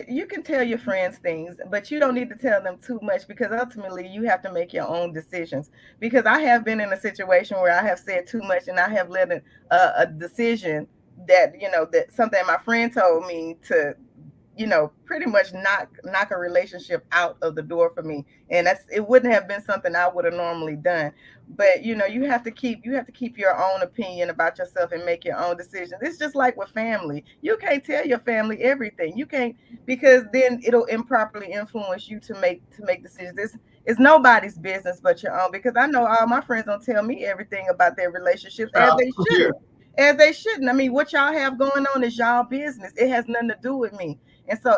You can tell your friends things, but you don't need to tell them too much, because ultimately you have to make your own decisions. Because I have been in a situation where I have said too much, and I have led a decision that that something my friend told me to pretty much knock a relationship out of the door for me, and it wouldn't have been something I would have normally done. But you have to keep your own opinion about yourself and make your own decisions. It's just like with family. You can't tell your family everything. You can't, because then it'll improperly influence you to make decisions. It's nobody's business but your own, because I know all my friends don't tell me everything about their relationships, as they shouldn't. As they shouldn't. I mean, what y'all have going on is y'all business. It has nothing to do with me. And so,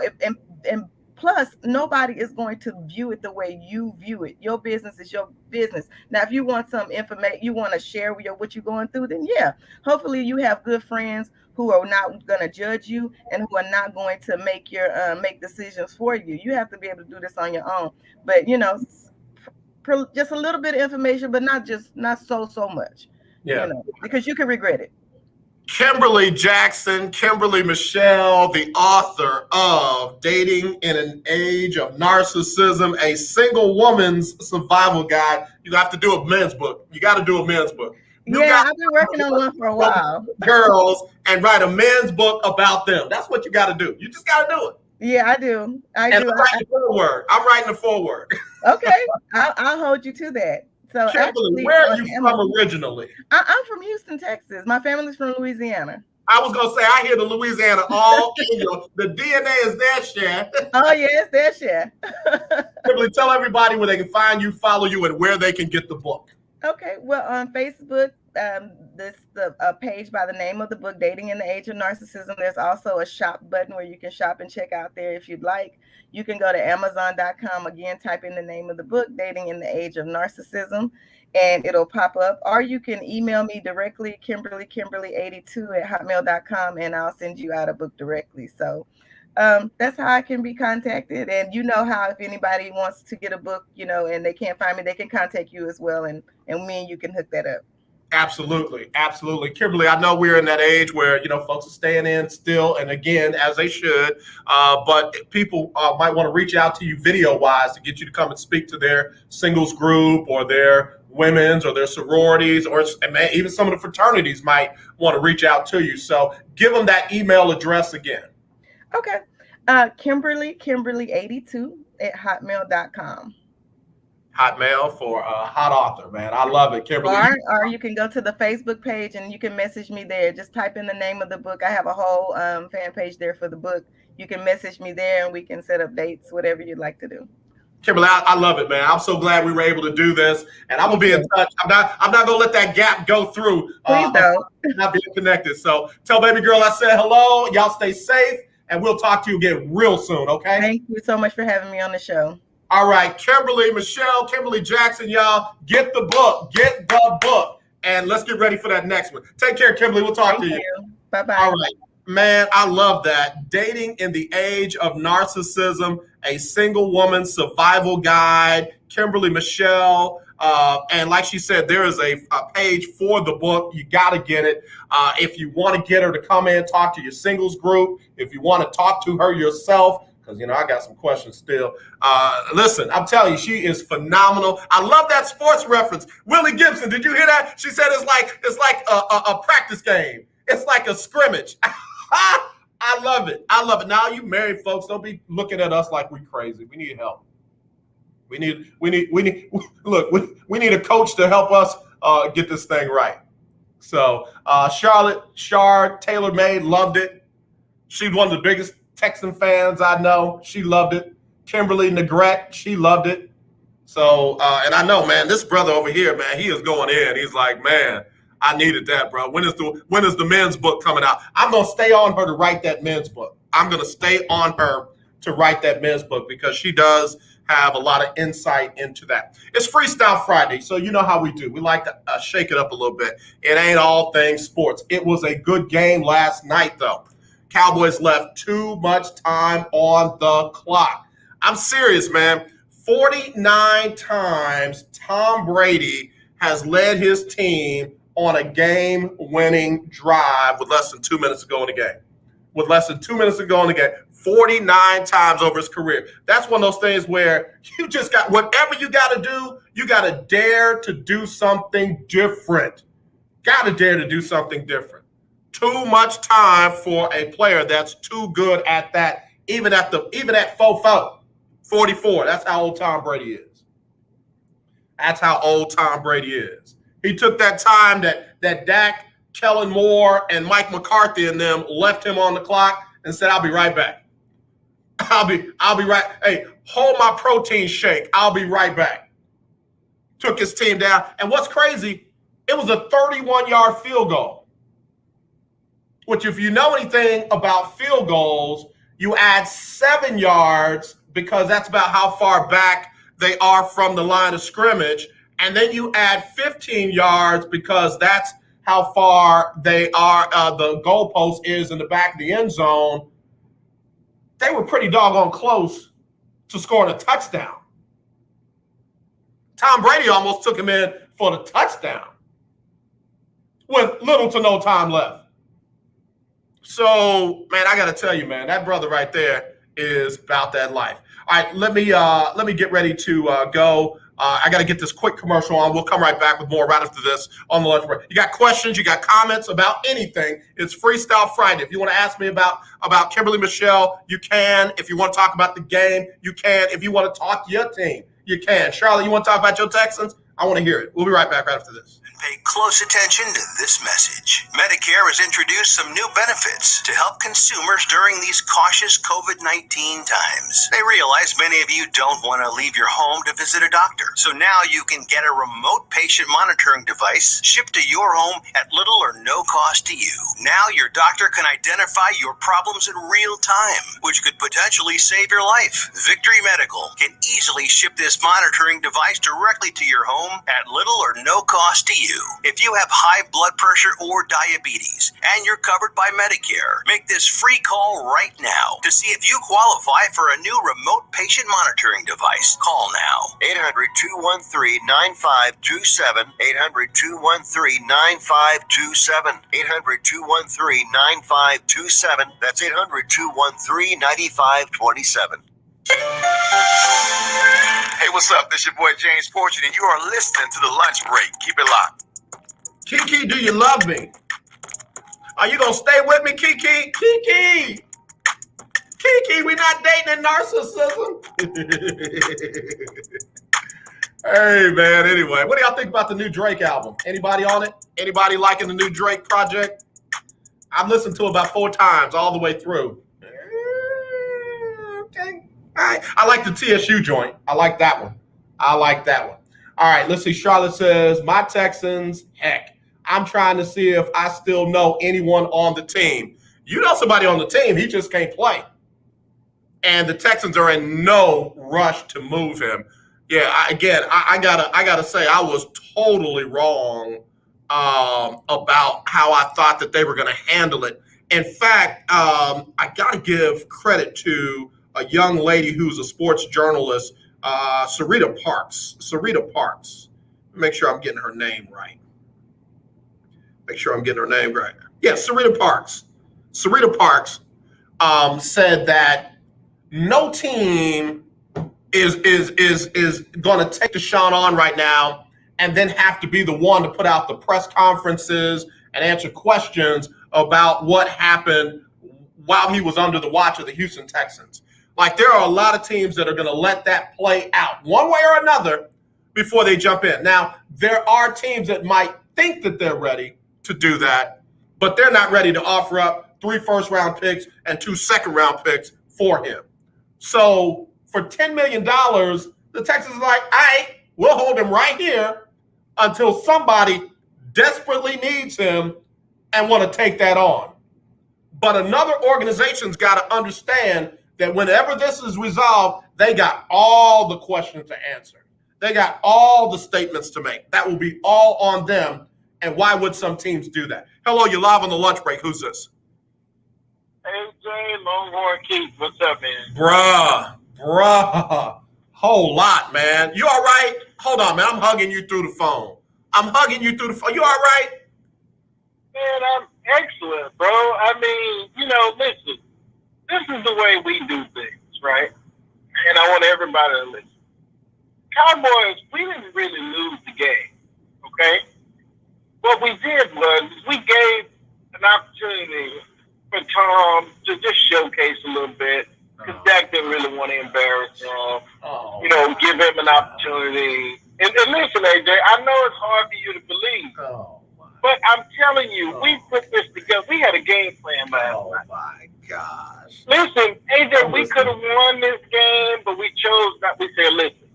and plus, nobody is going to view it the way you view it. Your business is your business. Now, if you want some information, you want to share what you're going through, then yeah, hopefully you have good friends who are not going to judge you and who are not going to make decisions for you. You have to be able to do this on your own. But just a little bit of information, but not so much. Yeah, because you can regret it. Kimberly Michelle, the author of Dating in an Age of Narcissism, a Single Woman's Survival Guide. You have to do a men's book. You got to do a men's book. I've been working on one for a while. Girls, and write a men's book about them. That's what you got to do. You just got to do it. Yeah, I do. I'm writing the foreword. Okay, I'll hold you to that. So Kimberly, where are you from originally? I'm from Houston, Texas. My family's from Louisiana. I was going to say, I hear the Louisiana all in you. The DNA is there, Cher. Oh, yes, there, Cher. Kimberly, tell everybody where they can find you, follow you, and where they can get the book. Okay, well, on Facebook, a page by the name of the book, Dating in the Age of Narcissism. There's also a shop button where you can shop and check out there if you'd like. You can go to Amazon.com, again, type in the name of the book, Dating in the Age of Narcissism, and it'll pop up. Or you can email me directly, Kimberly82@hotmail.com, and I'll send you out a book directly. So that's how I can be contacted. And you know how if anybody wants to get a book, and they can't find me, they can contact you as well, and me and you can hook that up. Absolutely. Kimberly, I know we're in that age where, folks are staying in still, and again, as they should, but people might want to reach out to you video-wise to get you to come and speak to their singles group or their women's or their sororities, or even some of the fraternities might want to reach out to you. So give them that email address again. Okay. Kimberly82@hotmail.com. Hotmail for hot author, man. I love it, Kimberly. Or you can go to the Facebook page and you can message me there. Just type in the name of the book. I have a whole fan page there for the book. You can message me there and we can set up dates, whatever you'd like to do. Kimberly, I love it, man. I'm so glad we were able to do this, and I'm gonna be in touch. I'm not gonna let that gap go through. Please don't. Not being connected. So tell baby girl I said hello. Y'all stay safe, and we'll talk to you again real soon. Okay. Thank you so much for having me on the show. All right, Kimberly Michelle, Kimberly Jackson, y'all, get the book, and let's get ready for that next one. Take care, Kimberly. We'll talk to you. Bye-bye. All right. Man, I love that. Dating in the Age of Narcissism, a single woman survival guide, Kimberly Michelle. And like she said, there is a page for the book. You got to get it. If you want to get her to come in, talk to your singles group. If you want to talk to her yourself, because, you know, I got some questions still. Listen, I'm telling you, she is phenomenal. I love that sports reference. Willie Gibson, did you hear that? She said it's like a practice game. It's like a scrimmage. I love it. I love it. Now, you married folks, don't be looking at us like we crazy. We need help. We need a coach to help us get this thing right. So Charlotte Taylor Made loved it. She's one of the biggest Texan fans I know. She loved it. Kimberly Negrete, she loved it. So and I know, man, this brother over here, man, he is going in. He's like, man, I needed that, bro. When is the men's book coming out? I'm going to stay on her to write that men's book. I'm going to stay on her to write that men's book because she does have a lot of insight into that. It's Freestyle Friday, so you know how we do. We like to shake it up a little bit. It ain't all things sports. It was a good game last night, though. Cowboys left too much time on the clock. I'm serious, man. 49 times Tom Brady has led his team on a game-winning drive with less than 2 minutes to go in the game. 49 times over his career. That's one of those things where you just got, whatever you got to do, you got to dare to do something different. Got to dare to do something different. Too much time for a player that's too good at that, even at 44. That's how old Tom Brady is. He took that time that Dak, Kellen Moore, and Mike McCarthy and them left him on the clock and said, I'll be right back. I'll be right. Hey, hold my protein shake. I'll be right back. Took his team down. And what's crazy, it was a 31-yard field goal. Which, if you know anything about field goals, you add 7 yards because that's about how far back they are from the line of scrimmage. And then you add 15 yards because that's how far they are, the goalpost is in the back of the end zone. They were pretty doggone close to scoring a touchdown. Tom Brady almost took him in for the touchdown with little to no time left. So, man, I got to tell you, man, that brother right there is about that life. All right, let me get ready to go. I got to get this quick commercial on. We'll come right back with more right after this on the lunch break. You got questions, you got comments about anything, it's Freestyle Friday. If you want to ask me about Kimberly Michelle, you can. If you want to talk about the game, you can. If you want to talk to your team, you can. Charlotte, you want to talk about your Texans? I want to hear it. We'll be right back right after this. Pay close attention to this message. Medicare has introduced some new benefits to help consumers during these cautious COVID-19 times. They realize many of you don't want to leave your home to visit a doctor. So now you can get a remote patient monitoring device shipped to your home at little or no cost to you. Now your doctor can identify your problems in real time, which could potentially save your life. Victory Medical can easily ship this monitoring device directly to your home at little or no cost to you. If you have high blood pressure or diabetes and you're covered by Medicare, make this free call right now to see if you qualify for a new remote patient monitoring device. Call now. 800-213-9527. 800-213-9527. 800-213-9527. That's 800-213-9527. Hey, what's up? This your boy James Fortune, and you are listening to The Lunch Break. Keep it locked. Kiki, do you love me? Are you going to stay with me, Kiki? Kiki, we not dating in narcissism. Hey, man, anyway, what do y'all think about the new Drake album? Anybody on it? Anybody liking the new Drake project? I've listened to it about 4 times all the way through. Okay. All right. I like the TSU joint. I like that one. All right, let's see. Charlotte says, my Texans, heck, I'm trying to see if I still know anyone on the team. You know somebody on the team, he just can't play. And the Texans are in no rush to move him. Yeah, I gotta say, I was totally wrong about how I thought that they were going to handle it In fact, I got to give credit to a young lady who's a sports journalist, Sarita Parks. Make sure I'm getting her name right. Yeah, Sarita Parks. Sarita Parks said that no team is going to take Deshaun on right now and then have to be the one to put out the press conferences and answer questions about what happened while he was under the watch of the Houston Texans. Like, there are a lot of teams that are going to let that play out one way or another before they jump in. Now, there are teams that might think that they're ready to do that, but they're not ready to offer up 3 first-round picks and 2 second-round picks for him. So for $10 million, the Texans are like, all right, we'll hold him right here until somebody desperately needs him and want to take that on. But another organization's got to understand that whenever this is resolved, they got all the questions to answer. They got all the statements to make. That will be all on them. And why would some teams do that? Hello, you're live on the lunch break. Who's this? AJ Longhorn Keith. What's up, man? Bruh. Whole lot, man. You all right? Hold on, man. I'm hugging you through the phone. You all right? Man, I'm excellent, bro. I mean, listen, this is the way we do things, right? And I want everybody to listen. Cowboys, we didn't really lose the game, okay? What we did was we gave an opportunity for Tom to just showcase a little bit, because Dak didn't really want to embarrass him. Give him an opportunity. And listen, AJ, I know it's hard for you to believe, but I'm telling you, we put this together. We had a game plan last night. Oh, my gosh. Listen, AJ, we could have won this game, but we chose not. We said, listen,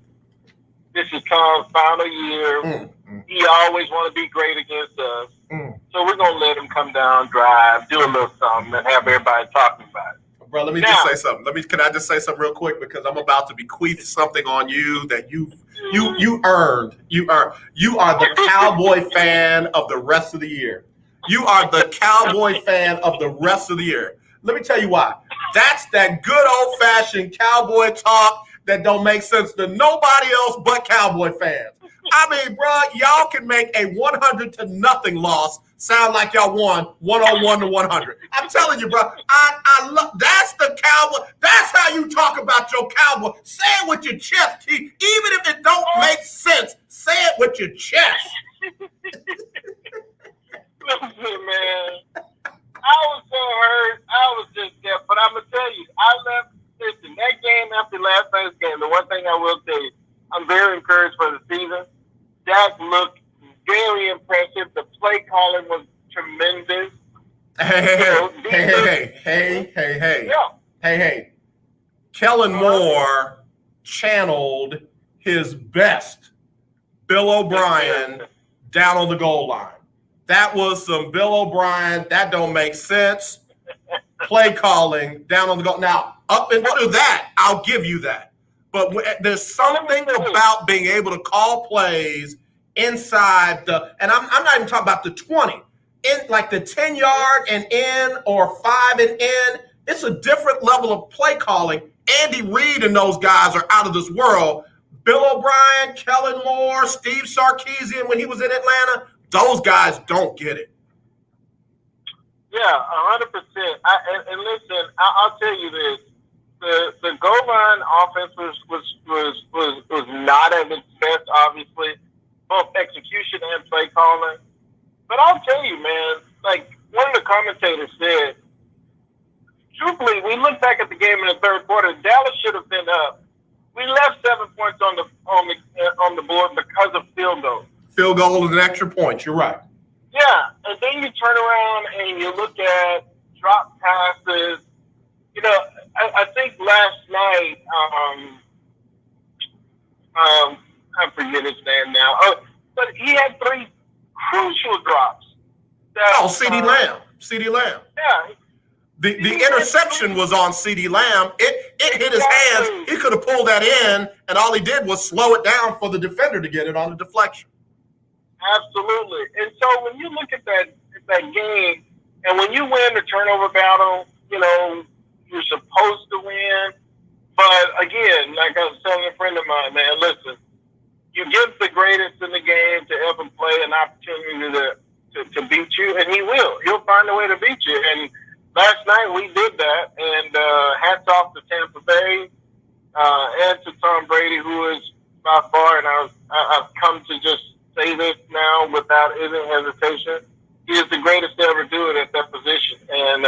this is Tom's final year. He always want to be great against us. So we're going to let him come down, drive, do a little something, and have everybody talking about it. Bro, let me just say something. Can I just say something real quick? Because I'm about to bequeath something on you that you earned. You are the Cowboy fan of the rest of the year. You are the Cowboy fan of the rest of the year. Let me tell you why. That's that good old-fashioned Cowboy talk that don't make sense to nobody else but Cowboy fans. I mean, bro, y'all can make a 100-0 loss sound like y'all won 101-100. I'm telling you, bro, I love. That's the Cowboy. That's how you talk about your Cowboy. Say it with your chest, Keith. Even if it don't make sense, say it with your chest. Listen, man, I was so hurt. I was just there. But I'm going to tell you, listen, that game after last night's game, the one thing I will tell you, I'm very encouraged for the season. That looked very impressive. The play calling was tremendous. Hey. Kellen Moore channeled his best Bill O'Brien down on the goal line. That was some Bill O'Brien. That don't make sense. Play calling down on the goal. Now, up into that, I'll give you that. But there's something about being able to call plays inside and I'm not even talking about the 20, in like the 10-yard and in or 5 and in. It's a different level of play calling. Andy Reid and those guys are out of this world. Bill O'Brien, Kellen Moore, Steve Sarkisian when he was in Atlanta, those guys don't get it. Yeah, 100%. And listen, I'll tell you this. The goal line offense was not at its best, obviously, both execution and play calling. But I'll tell you, man, like one of the commentators said, truthfully, we look back at the game in the third quarter. Dallas should have been up. We left 7 points on the board because of field goals. Field goal is an extra point. You're right. Yeah, and then you turn around and you look at drop passes. I think last night, I forget his name now. But he had 3 crucial drops. CeeDee Lamb. CeeDee Lamb. Yeah. The interception was on CeeDee Lamb. It hit his hands. He could have pulled that in, and all he did was slow it down for the defender to get it on the deflection. Absolutely. And so when you look at that game, And when you win the turnover battle, you know, you're supposed to win. But again, like I was telling a friend of mine, man, listen, you give the greatest in the game to ever play an opportunity to beat you, and he will. He'll find a way to beat you. And last night we did that, and hats off to Tampa Bay and to Tom Brady, who is by far, and I've come to just say this now without any hesitation, he is the greatest to ever do it at that position. And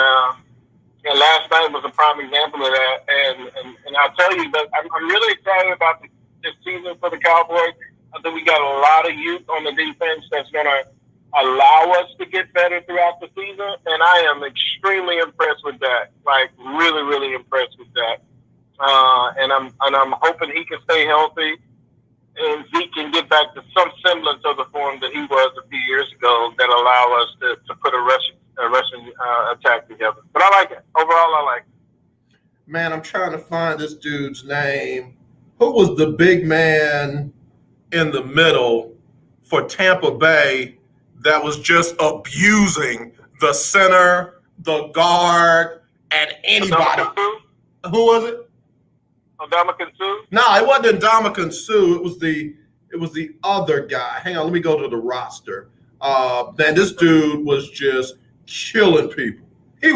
last night was a prime example of that. And I'll tell you that I'm really excited about this season for the Cowboys. I think we got a lot of youth on the defense that's going to allow us to get better throughout the season. And I am extremely impressed with that. Like, really, really impressed with that. And I'm hoping he can stay healthy and Zeke can get back to some semblance of the form that he was a few years ago that allow us to put a rushing attack together. But I like it. Overall, I like it. Man, I'm trying to find this dude's name. Who was the big man in the middle for Tampa Bay that was just abusing the center, the guard, and anybody? Who was it? Ndamukong Suh? No, it wasn't Ndamukong Suh. It was the other guy. Hang on, let me go to the roster. Man, this dude was just killing people. It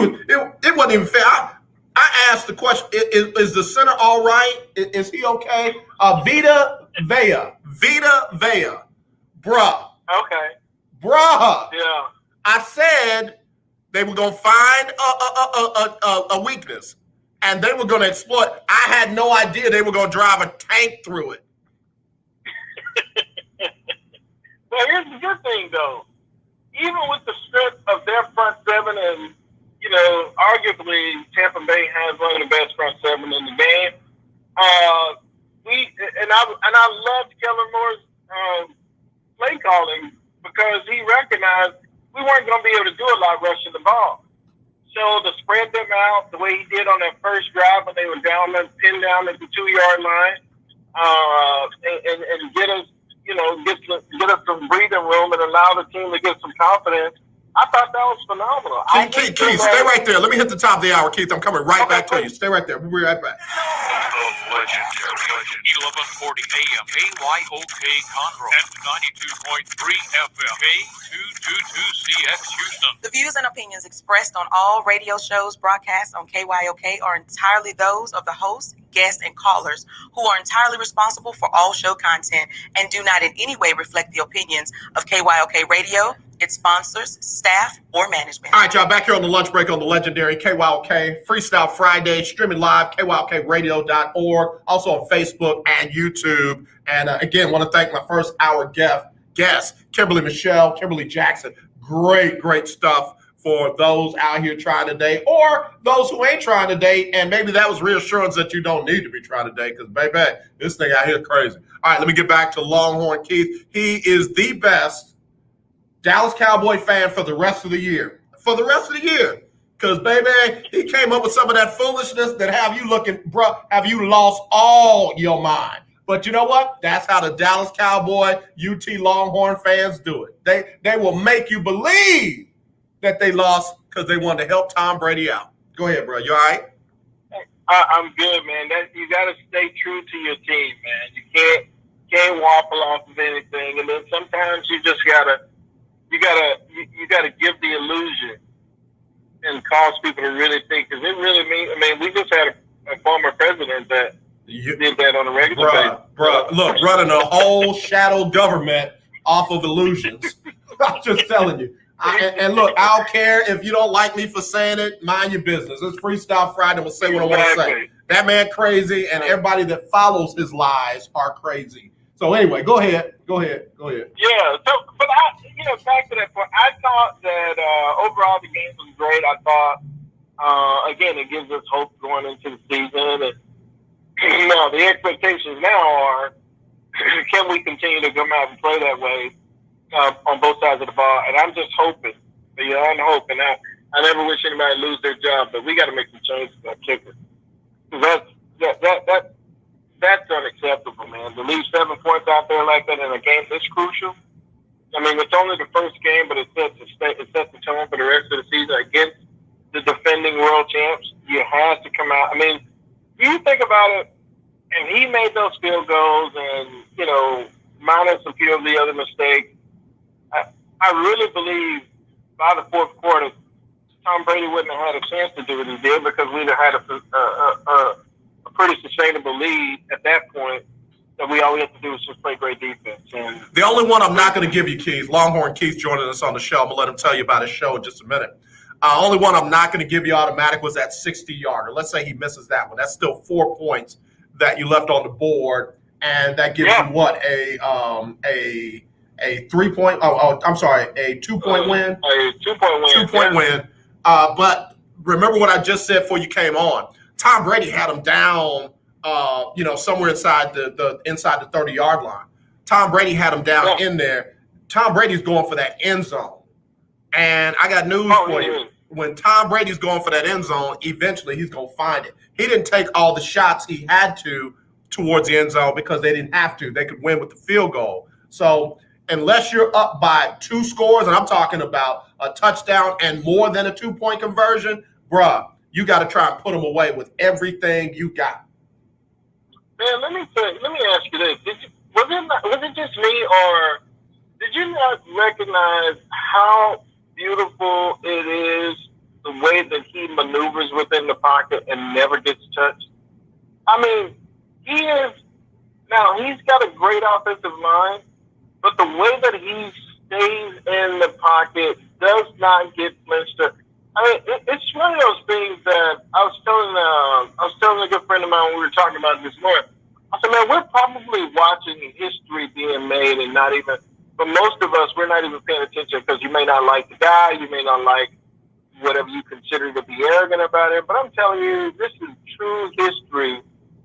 wasn't even fair. I asked the question: Is the center all right? Is he okay? Vita Vea, bruh. Okay. Bruh. Yeah. I said they were gonna find a weakness. And they were going to exploit. I had no idea they were going to drive a tank through it. Well, here's the good thing, though. Even with the strength of their front seven, and you know, arguably Tampa Bay has one of the best front seven in the game. I loved Kellen Moore's play calling because he recognized we weren't going to be able to do a lot rushing the ball. So to spread them out the way he did on that first drive when they were pinned down at the 2-yard line, and get us, you know, get us some breathing room and allow the team to get some confidence. I thought that was phenomenal. Keith, stay right there. Let me hit the top of the hour, Keith. I'm coming right back to you. Stay right there. We'll be right back. The legendary 1140 AM KYOK Conroe and 92.3 FM K222CX Houston. The views and opinions expressed on all radio shows broadcast on KYOK are entirely those of the host, guests, and callers who are entirely responsible for all show content and do not in any way reflect the opinions of KYOK Radio, its sponsors, staff, or management. All right, y'all, back here on the lunch break on the legendary KYOK Freestyle Friday, streaming live, KYOKradio.org, also on Facebook and YouTube. And again, want to thank my first hour guest, Kimberly Michelle, Kimberly Jackson. Great stuff for those out here trying to date or those who ain't trying to date. And maybe that was reassurance that you don't need to be trying to date because, baby, this thing out here crazy. All right, let me get back to Longhorn Keith. He is the best Dallas Cowboy fan for the rest of the year. For the rest of the year. Because, baby, he came up with some of that foolishness that have you looking, bro, have you lost all your mind. But you know what? That's how the Dallas Cowboy, UT Longhorn fans do it. They will make you believe that they lost because they wanted to help Tom Brady out. Go ahead, bro. You all right? I'm good, man. You got to stay true to your team, man. You can't waffle off of anything. And then sometimes you just you gotta give the illusion and cause people to really think, because it really means, I mean, we just had a former president that did that on a regular basis. Bro, look, running a whole shadow government off of illusions. I'm just telling you. And look, I don't care if you don't like me for saying it, mind your business. It's Freestyle Friday. I'm going to say what I want to say. That man crazy, and everybody that follows his lies are crazy. So anyway, go ahead. Yeah, but back to that point, I thought that overall the game was great. I thought, again, it gives us hope going into the season. And now the expectations now are, can we continue to come out and play that way on both sides of the ball? And I'm just hoping, beyond hope, and I never wish anybody to lose their job, but we got to make some changes to that kicker. That's unacceptable, man. To leave 7 points out there like that in a game this crucial, I mean, it's only the first game, but it sets the tone for the rest of the season against the defending world champs. You have to come out. I mean, you think about it, and he made those field goals and, you know, minus a few of the other mistakes. I really believe by the fourth quarter, Tom Brady wouldn't have had a chance to do what he did because we'd have had a pretty sustainable lead at that point. That all we have to do is just play great defense. And the only one I'm not going to give you, Keith, Longhorn Keith joining us on the show. I'm going to let him tell you about his show in just a minute. Only one I'm not going to give you automatic was that 60-yarder. Let's say he misses that one. That's still 4 points that you left on the board, and that gives you what, a 3-point? I'm sorry, a 2-point win. A 2-point win. 2-point win. But remember what I just said before you came on. Tom Brady had him down. Somewhere inside the 30-yard line. Tom Brady had him down in there. Tom Brady's going for that end zone. And I got news for you. When Tom Brady's going for that end zone, eventually he's going to find it. He didn't take all the shots he had to towards the end zone because they didn't have to. They could win with the field goal. So unless you're up by 2 scores, and I'm talking about a touchdown and more than a 2-point conversion, bruh, you got to try and put them away with everything you got. Man, let me ask you this: was it just me, or did you not recognize how beautiful it is the way that he maneuvers within the pocket and never gets touched? I mean, he's got a great offensive line, but the way that he stays in the pocket does not get flinched. I mean, it's one of those things that I was telling a good friend of mine when we were talking about it this morning. I said, man, we're probably watching history being made and not even, for most of us, we're not even paying attention because you may not like the guy, you may not like whatever you consider to be arrogant about it. But I'm telling you, this is true history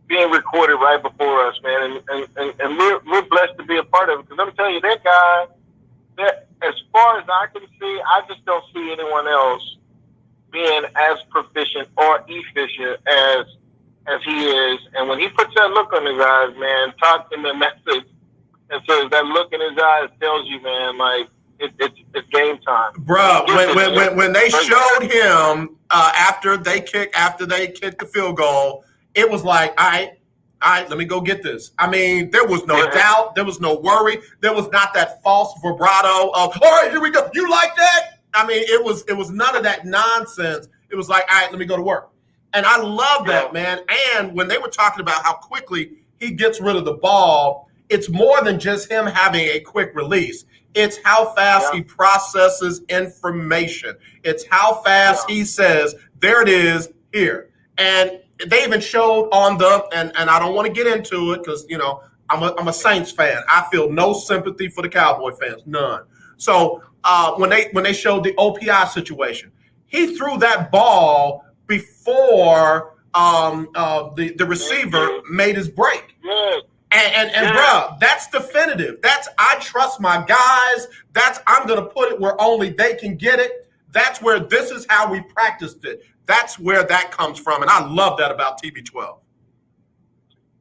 being recorded right before us, man. And we're blessed to be a part of it because I'm telling you, that guy, that as far as I can see, I just don't see anyone else being as proficient or efficient as he is. And when he puts that look on his eyes, man, talk in the message and says that look in his eyes tells you, man, like it's game time. Bro, when they showed him after they kicked the field goal, it was like, all right, let me go get this. I mean, there was no doubt, there was no worry, there was not that false vibrato of, all right, here we go. You like that? I mean, it was none of that nonsense. It was like, all right, let me go to work. And I love that, man. And when they were talking about how quickly he gets rid of the ball, it's more than just him having a quick release. It's how fast he processes information. It's how fast he says, there it is, here. And they even showed on and I don't want to get into it because, you know, I'm a Saints fan. I feel no sympathy for the Cowboy fans, none. So when they showed the OPI situation, he threw that ball before the receiver made his break. And bro, that's definitive. That's I trust my guys. That's I'm gonna put it where only they can get it. That's where this is how we practiced it. That's where that comes from, and I love that about TB12.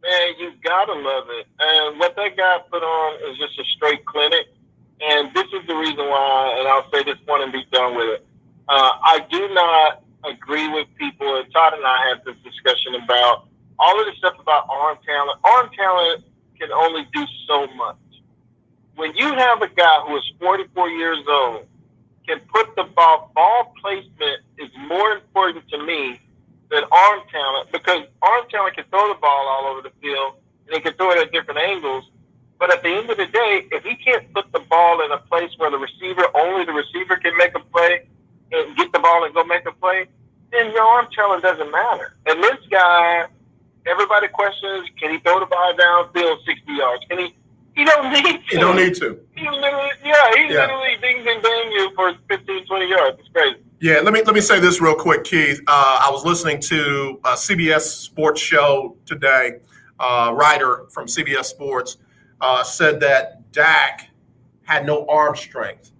Man, you gotta love it. And what that guy put on is just a straight clinic. And this is the reason why, and I'll say this one and be done with it. I do not agree with people, and Todd and I had this discussion about all of this stuff about arm talent. Arm talent can only do so much. When you have a guy who is 44 years old, can put the ball placement is more important to me than arm talent, because arm talent can throw the ball all over the field and he can throw it at different angles. But at the end of the day, if he can't put the ball in a place where only the receiver can make a play and get the ball and go make a play, then your arm talent doesn't matter. And this guy, everybody questions, can he throw the ball downfield 60 yards? Can he? He don't need to. He don't need to. He literally dings and bang you for 15, 20 yards. It's crazy. Yeah, let me say this real quick, Keith. I was listening to a CBS Sports show today. Writer from CBS Sports said that Dak had no arm strength.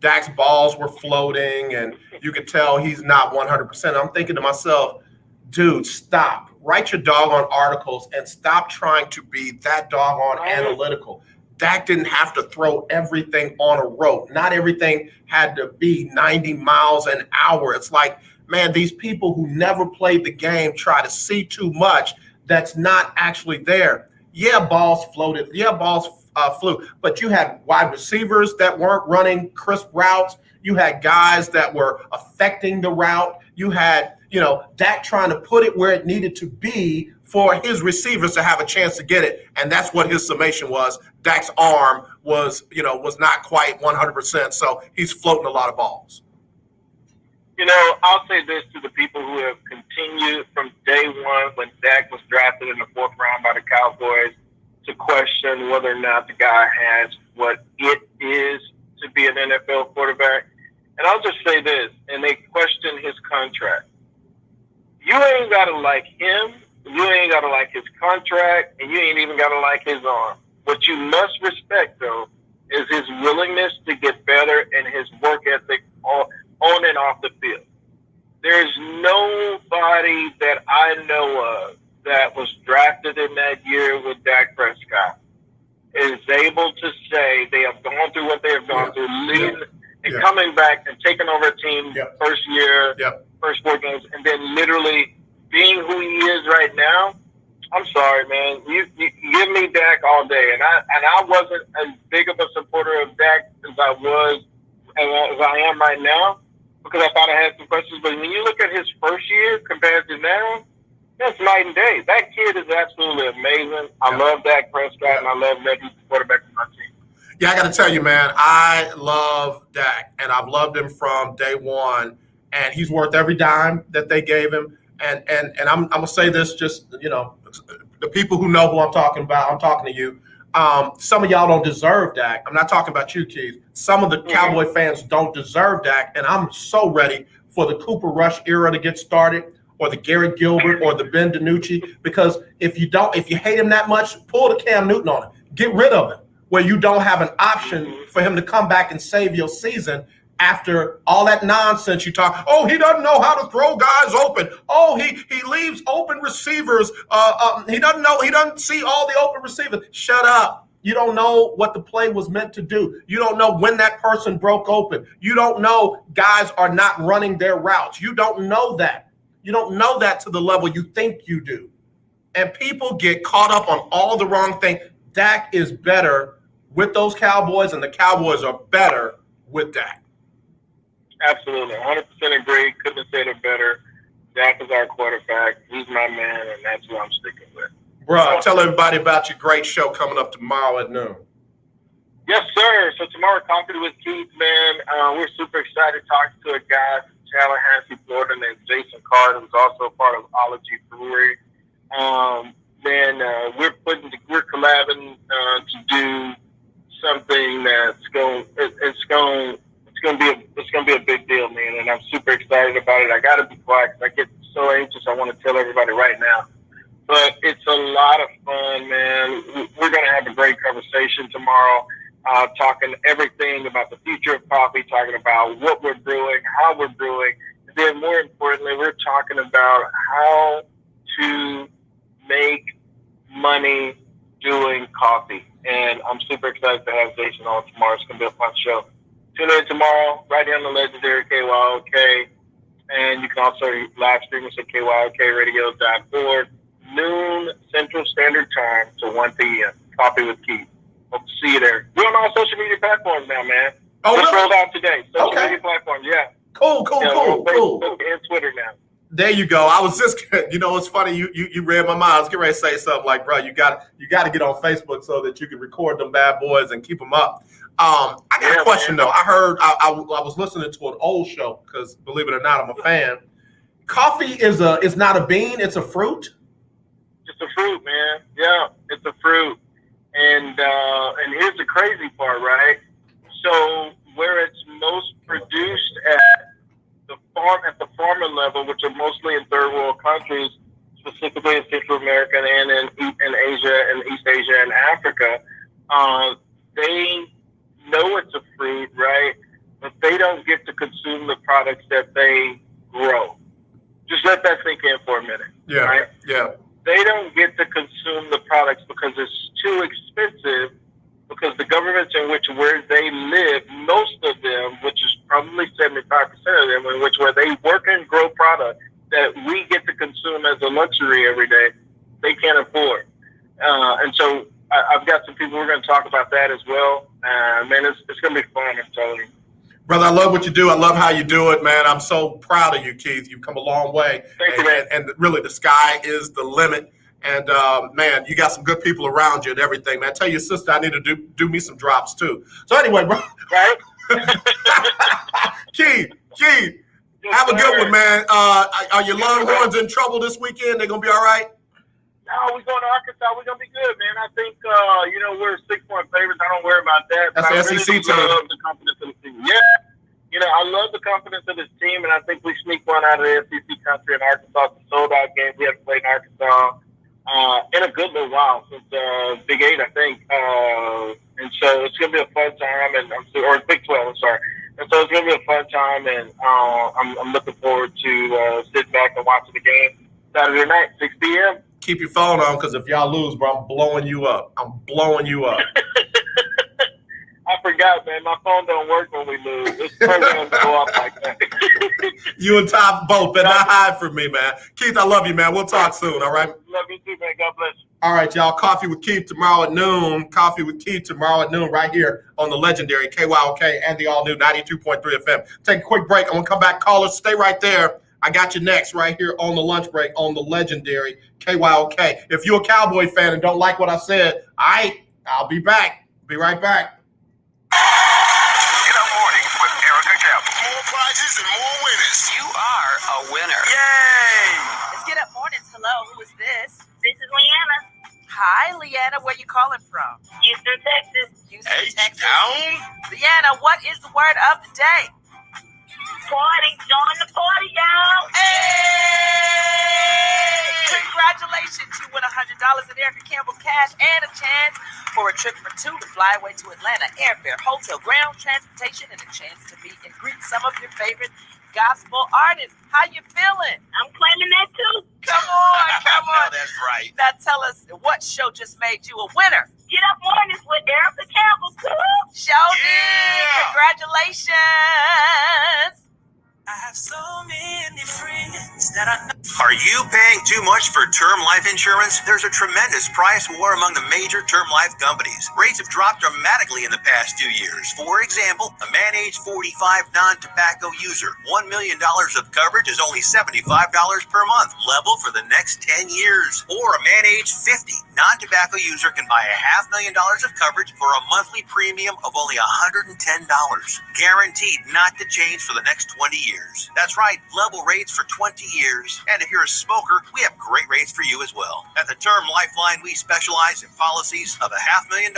Dak's balls were floating, and you could tell he's not 100%. I'm thinking to myself, dude, stop. Write your doggone articles and stop trying to be that doggone analytical. Dak didn't have to throw everything on a rope. Not everything had to be 90 miles an hour. It's like, man, these people who never played the game try to see too much that's not actually there. Yeah, balls floated. Yeah, balls flew. But you had wide receivers that weren't running crisp routes. You had guys that were affecting the route. You had, Dak trying to put it where it needed to be for his receivers to have a chance to get it. And that's what his summation was. Dak's arm was not quite 100%. So he's floating a lot of balls. I'll say this to the people who have continued from day one when Dak was drafted in the 4th round by the Cowboys to question whether or not the guy has what it is to be an NFL quarterback. And I'll just say this, and they question his contract. You ain't got to like him, you ain't got to like his contract, and you ain't even got to like his arm. What you must respect, though, is his willingness to get better and his work ethic on and off the field. There's nobody that I know of that was drafted in that year with Dak Prescott is able to say they have gone through what they have gone through, leading and coming back and taking over a team first year, first 4 games, and then literally being who he is right now. I'm sorry, man. You give me Dak all day, and I wasn't as big of a supporter of Dak as I am right now, because I thought I had some questions. But when you look at his first year compared to now, that's night and day. That kid is absolutely amazing. I love Dak Prescott, and I love that he's the quarterback of my team. Yeah, I got to tell you, man, I love Dak, and I've loved him from day one, and he's worth every dime that they gave him. And I'm going to say this, just, the people who know who I'm talking about, I'm talking to you. Some of y'all don't deserve Dak. I'm not talking about you, Keith. Some of the Cowboy fans don't deserve Dak, and I'm so ready for the Cooper Rush era to get started, or the Garrett Gilbert, or the Ben DiNucci, because if you hate him that much, pull the Cam Newton on him. Get rid of him, where you don't have an option for him to come back and save your season after all that nonsense you talk. Oh, he doesn't know how to throw guys open. Oh, he leaves open receivers. He doesn't see all the open receivers. Shut up. You don't know what the play was meant to do. You don't know when that person broke open. You don't know guys are not running their routes. You don't know that. You don't know that to the level you think you do. And people get caught up on all the wrong things. Dak is better with those Cowboys, and the Cowboys are better with Dak. Absolutely. 100% agree. Couldn't have said it better. Dak is our quarterback. He's my man, and that's who I'm sticking with. Bro, tell everybody about your great show coming up tomorrow at noon. Yes, sir. So tomorrow, Coffee with Keith, man. We're super excited talking to a guy from Tallahassee, Florida, named Jason Card, who's also a part of Ology Brewery. We're collabing to do something that's going to be a big deal, man, and I'm super excited about it. I got to be quiet because I get so anxious. I want to tell everybody right now. But it's a lot of fun, man. We're going to have a great conversation tomorrow, talking everything about the future of coffee, talking about what we're brewing, how we're brewing, and then more importantly, we're talking about how to make money doing coffee. And I'm super excited to have Jason on tomorrow. It's going to be a fun show. Tune in tomorrow, right here on the legendary KYOK. And you can also live stream us at KYOKradio.org, noon Central Standard Time to 1 p.m. Coffee with Keith. Hope to see you there. We're on all social media platforms now, man. Oh, just really? rolled out today. Social media platforms, yeah. Cool. Facebook and Twitter now. There you go. I was just, it's funny. You read my mind. I was getting ready to say something like, bro, you got to get on Facebook so that you can record them bad boys and keep them up. I got a question, though. I heard, I was listening to an old show because, believe it or not, I'm a fan. Coffee is not a bean. It's a fruit. It's a fruit, man. Yeah, it's a fruit. And here's the crazy part, right? So where it's most produced at the farmer level, which are mostly in third world countries, specifically in Central America and in Asia and East Asia and Africa, they know it's a fruit, right? But they don't get to consume the products that they grow. Just let that sink in for a minute. Yeah. Right? Yeah. They don't get to consume the products because it's too expensive because the governments in which where they live, most of them, which is probably 75% of them, in which where they work and grow product that we get to consume as a luxury every day, they can't afford. And so I've got some people, we're going to talk about that as well. Man, it's going to be fun, I'm telling you. Brother, I love what you do. I love how you do it, man. I'm so proud of you, Keith. You've come a long way. Thank you, man. And really, the sky is the limit. And, man, you got some good people around you and everything, man. Tell your sister I need to do me some drops, too. So anyway, bro. Right? Keith, have a good one, man. Are your Longhorns in trouble this weekend? They going to be all right? No, we're going to Arkansas. We're going to be good, man. I think, we're 6-point favorites. I don't worry about that. That's the SEC team. I love the confidence of the team. Yeah. I love the confidence of this team, and I think we sneak one out of the SEC country in Arkansas. It's a sold-out game. We haven't played in Arkansas in a good little while, since Big 8, I think. And so it's going to be a fun time, or Big 12, I'm sorry. And so it's going to be a fun time, and I'm looking forward to sitting back and watching the game Saturday night, 6 p.m. Keep your phone on, because if y'all lose, bro, I'm blowing you up. I forgot, man. My phone don't work when we lose. This program go off like that. You and Tom both better not hide from me, man. Keith, I love you, man. We'll talk soon, all right? Love you too, man. God bless you. All right, y'all. Coffee with Keith tomorrow at noon. Right here on the legendary KYOK and the all-new 92.3 FM. Take a quick break. I'm going to come back. Callers, stay right there. I got you next right here on the lunch break on the legendary KYOK. If you're a Cowboy fan and don't like what I said, I'll be back. Be right back. Get up mornings with Erica Campbell. More prizes and more winners. You are a winner. Yay! Let's get up mornings. Hello, who is this? This is Leanna. Hi, Leanna. Where you calling from? Houston, Texas. Houston, Texas. Leanna, what is the word of the day? Party. Join the party, y'all. Hey! Congratulations. You win $100 in Erica Campbell's cash and a chance for a trip for two to fly away to Atlanta. Airfare, hotel, ground transportation, and a chance to meet and greet some of your favorite gospel artists. How you feeling? I'm claiming that too. Come on. That's right. Now tell us, what show just made you a winner? Get up mornings with Erica Campbell. Show did. Congratulations. I have so many friends that I know. Are you paying too much for term life insurance? There's a tremendous price war among the major term life companies. Rates have dropped dramatically in the past 2 years. For example, a man age 45 non-tobacco user, $1 million of coverage is only $75 per month, level for the next 10 years. Or a man age 50 non-tobacco user can buy $500,000 of coverage for a monthly premium of only $110. Guaranteed not to change for the next 20 years. That's right, level rates for 20 years. And if you're a smoker, we have great rates for you as well. At the Term Lifeline, we specialize in policies of $500,000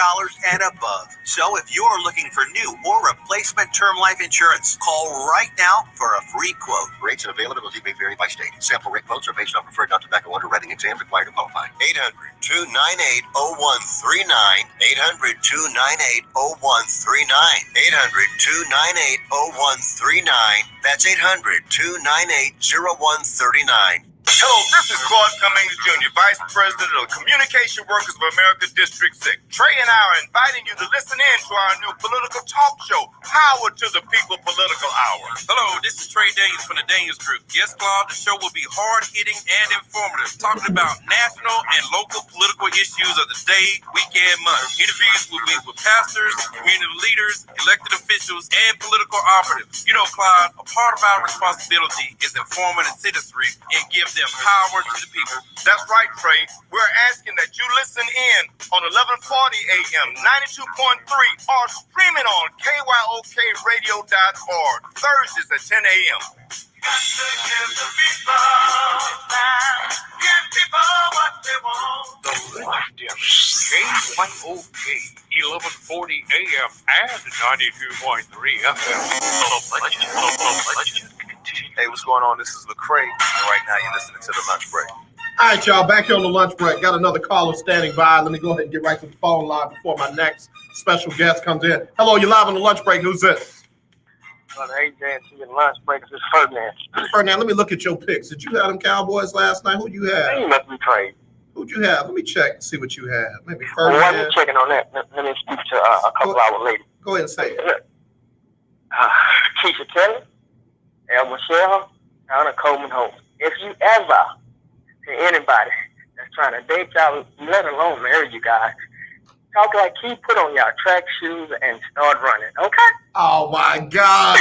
and above. So if you're looking for new or replacement term life insurance, call right now for a free quote. Rates and availability may vary by state. Sample rate quotes are based on preferred non-tobacco underwriting exam required to qualify. 800-298-0139. 800-298-0139. 800-298-0139. That's 800-298-0139. Hello, this is Claude Cummings Jr., Vice President of Communication Workers of America, District 6. Trey and I are inviting you to listen in to our new political talk show, Power to the People Political Hour. Hello, this is Trey Daniels from the Daniels Group. Yes, Claude, the show will be hard-hitting and informative, talking about national and local political issues of the day, week, and month. Interviews will be with pastors, community leaders, elected officials, and political operatives. You know, Claude, a part of our responsibility is informing the citizenry and give them power to the people. That's right, Trey. We're asking that you listen in on 1140 AM, 92.3, or streaming on KYOKradio.org, Thursdays at 10 a.m. The legendary KYOK, 1140 AM and 92.3 FM. The legend. Hey, what's going on? This is Lecrae, and right now you're listening to The Lunch Break. All right, y'all, back here on the lunch break. Got another caller standing by. Let me go ahead and get right to the phone line before my next special guest comes in. Hello, you're live on the lunch break. Who's this? Hey, Dan, the lunch break. This is Ferdinand. Ferdinand, let me look at your picks. Did you have them Cowboys last night? Who you had? They must be trade. Who Who'd you have? Let me check. See what you have. Maybe While Ferdinand. you're checking on that, let me speak to a couple hours later. Go ahead and say it. Look, Keisha Kelly, El Michelle, Donna Coleman Hope. If you ever, to anybody that's trying to date y'all, let alone marry you guys, talk like Keith, put on y'all track shoes and start running, okay? Oh my God.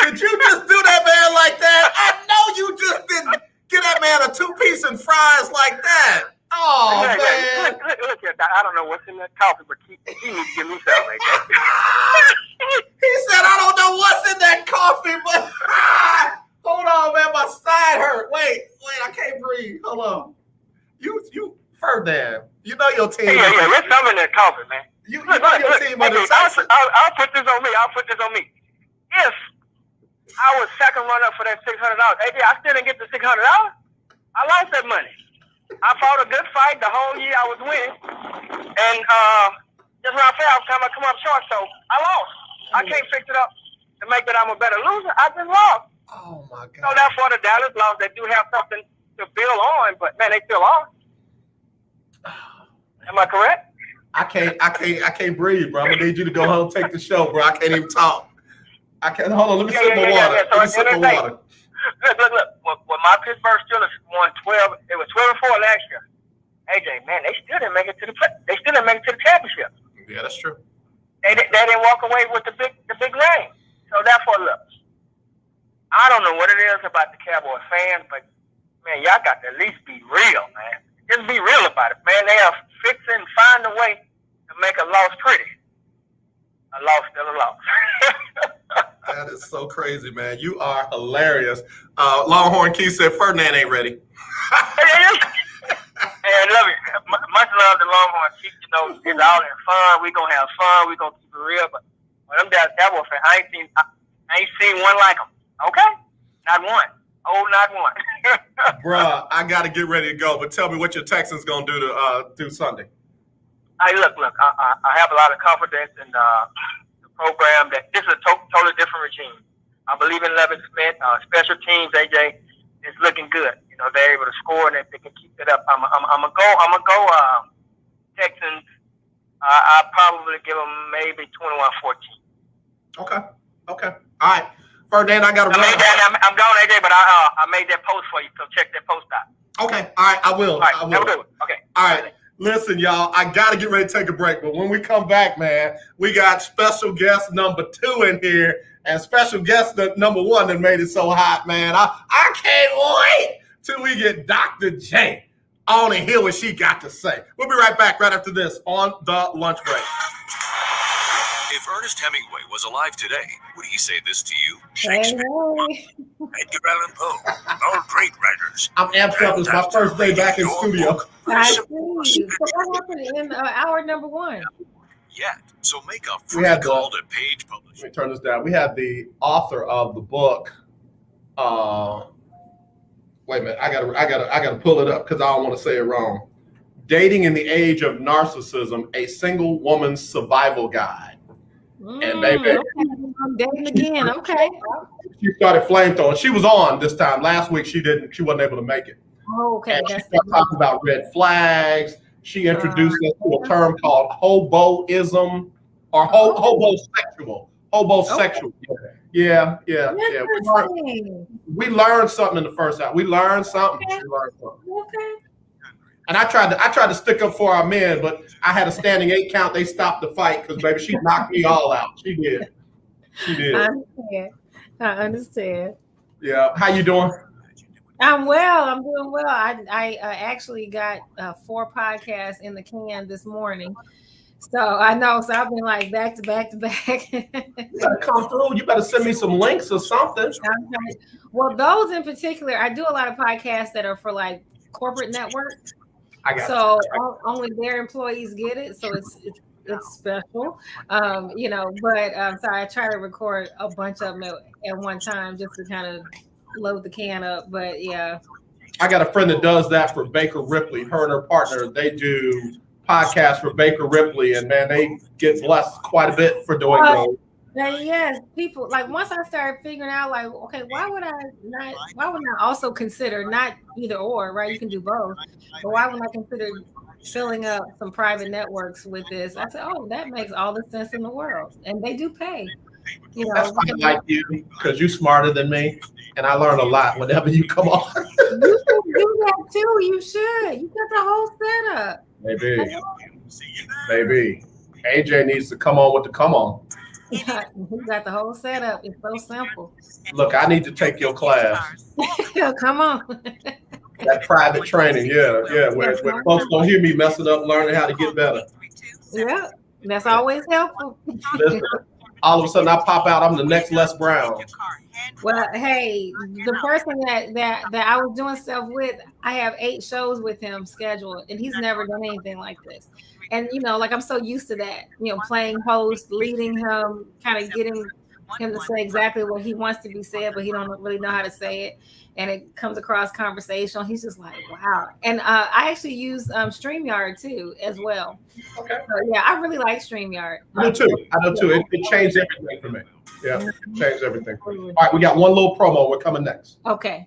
Did you just do that man like that? I know you just didn't get that man a 2-piece and fries like that. Oh, look, man. Look here, I don't know what's in that coffee, but he needs to give me something like that. He said, I don't know what's in that coffee, but hold on, man. My side hurt. Wait, I can't breathe. Hold on. You, Ferdinand, you know your team. Yeah, there's something in that coffee, man. You know your team. I'll put this on me. If I was second runner for that $600, AJ, I still didn't get the $600. I lost that money. I fought a good fight the whole year I was winning, and just when I fell, I come up short, so I lost. I can't fix it up to make that I'm a better loser. I just lost. Oh my God. So therefore, the Dallas lost. They do have something to build on, but man, they still lost. Am I correct? I can't breathe, bro. I'm gonna need you to go home and take the show, bro. I can't even talk. I can't. Hold on. Let me sip my water. So let me sip my water. Look. When my Pittsburgh Steelers won 12, it was 12-4 last year. AJ, man, they still didn't make it to the championship. Yeah, that's true. They didn't walk away with the big ring. So therefore, look, I don't know what it is about the Cowboy fans, but man, y'all got to at least be real, man. Just be real about it, man. They are fixing, find a way to make a loss pretty. A loss still a loss. That is so crazy, man. You are hilarious. Longhorn Keith said Ferdinand ain't ready. Hey, love it. Much love to Longhorn Keith. You know, it's all in fun. We gonna have fun. We gonna keep it real. But them Dallas Cowboy fans, I ain't seen one like them. Okay, not one. Oh, not one. Bruh, I gotta get ready to go. But tell me what your Texans gonna do to do Sunday. Hey, look. I have a lot of confidence in the program that this is a totally different regime. I believe in Levin Smith. Special teams, AJ, is looking good. You know, they're able to score, and if they can keep it up, I'm gonna go Texans. I'll probably give them maybe 21-14. Okay. All right. Ferdinand, I gotta run. I'm going, AJ, but I made that post for you, so check that post out. Okay. All right. I will. All right. Have a good one. Okay. All right. Listen, y'all, I got to get ready to take a break. But when we come back, man, we got special guest number 2 in here and special guest number 1 that made it so hot, man. I can't wait till we get Dr. J on and hear what she got to say. We'll be right back right after this on the lunch break. If Ernest Hemingway was alive today, would he say this to you? Shakespeare, Edgar Allan Poe, all great writers. I'm amped up. It's my first day back in studio. I see. So what happened in hour number 1? Yet, so make a free call to Page Publishing. Let me turn this down. We had the author of the book. Wait a minute. I gotta pull it up because I don't want to say it wrong. Dating in the Age of Narcissism: A Single Woman's Survival Guide. And baby, okay. I'm dating again. Okay. She started flamethrowing. She was on this time. Last week she wasn't able to make it. Oh, okay. And she started talking about red flags. She introduced us to a term called hoboism or hobosexual. Hobosexual. Yeah. We learned something in the first hour. We learned something. Okay. And I tried to stick up for our men, but I had a standing 8 count. They stopped the fight because baby, she knocked me all out. She did. I understand. Yeah. How you doing? I'm well. I'm doing well. I actually got 4 podcasts in the can this morning. So I know. So I've been like back to back. You better come through. You better send me some links or something. Well, those in particular, I do a lot of podcasts that are for like corporate networks. So only their employees get it. So it's special, you know. But so I try to record a bunch of them at one time just to kind of load the can up. But yeah, I got a friend that does that for Baker Ripley. Her and her partner, they do podcasts for Baker Ripley, and man, they get blessed quite a bit for doing those. But yes, people like once I started figuring out like, okay, why would I also consider not either or, right? You can do both, but why would I consider filling up some private networks with this? I said, oh, that makes all the sense in the world, and they do pay. You know, that's why I like you because you're smarter than me, and I learn a lot whenever you come on. You should do that too. You should. You got the whole setup. Maybe. AJ needs to come on with the come on. You got the whole setup. It's so simple. Look, I need to take your class. Come on. That private training, where folks don't hear me messing up, learning how to get better. Yeah, that's always helpful. All of a sudden, I pop out. I'm the next Les Brown. Well, hey, the person that I was doing stuff with, I have 8 shows with him scheduled, and he's never done anything like this. And like I'm so used to that, playing host, leading him, kind of getting him to say exactly what he wants to be said, but he don't really know how to say it, and it comes across conversational. He's just like, wow. And I actually use StreamYard too as well. Okay. So, yeah, I really like StreamYard. I do too. It changed everything for me. Yeah, it changed everything. All right, we got one little promo. We're coming next. Okay.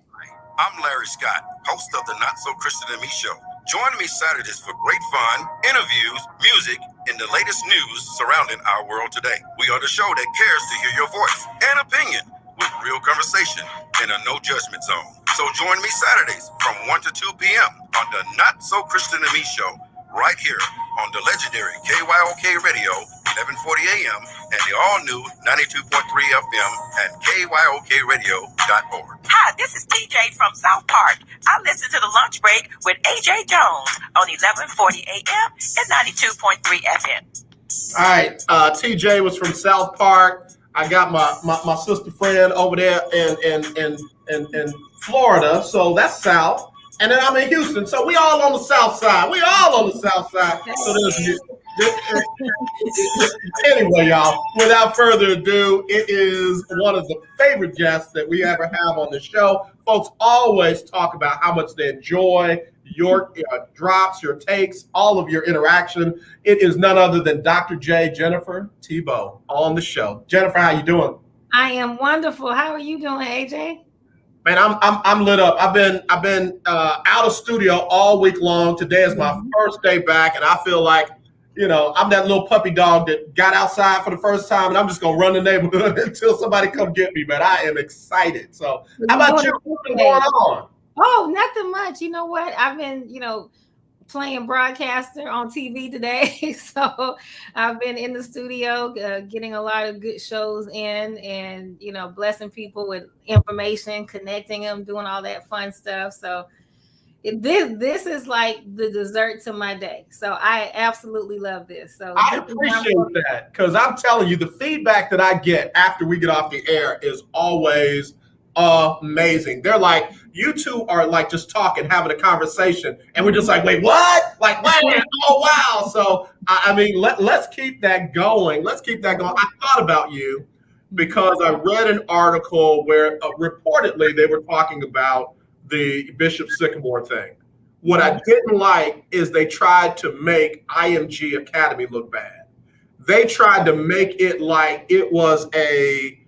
I'm Larry Scott, host of the Not So Christian and Me show. Join me Saturdays for great fun, interviews, music, and the latest news surrounding our world today. We are the show that cares to hear your voice and opinion with real conversation in a no judgment zone. So join me Saturdays from 1 to 2 p.m. on the Not So Christian and Me show, right here on the legendary KYOK Radio, 1140 AM, and the all-new 92.3 FM at KYOKradio.org. Hi, this is TJ from South Park. I listen to The Lunch Break with AJ Jones on 1140 AM and 92.3 FM. All right, TJ was from South Park. I got my sister friend over there in Florida, so that's South. And then I'm in Houston, so we all on the South Side. So anyway, y'all, without further ado, it is one of the favorite guests that we ever have on the show. Folks always talk about how much they enjoy your drops, your takes, all of your interaction. It is none other than Dr. J, Jennifer Thibeaux, on the show. Jennifer, how you doing? I am wonderful. How are you doing, AJ? Man, I'm lit up. I've been out of studio all week long. Today is my first day back, and I feel like, I'm that little puppy dog that got outside for the first time, and I'm just gonna run the neighborhood until somebody come get me. Man, I am excited. So, how about you? What's been going on? Oh, nothing much. You know what? I've been, playing broadcaster on TV today. So I've been in the studio getting a lot of good shows in and, blessing people with information, connecting them, doing all that fun stuff. So this is like the dessert to my day. So I absolutely love this. So I appreciate that because I'm telling you, the feedback that I get after we get off the air is always amazing. They're like, you two are like just talking, having a conversation, and we're just like, wait, what? Like, wait, oh wow. So I mean, let's keep that going. I thought about you because I read an article where reportedly they were talking about the Bishop Sycamore thing. What I didn't like is they tried to make IMG Academy look bad. They tried to make it like it was a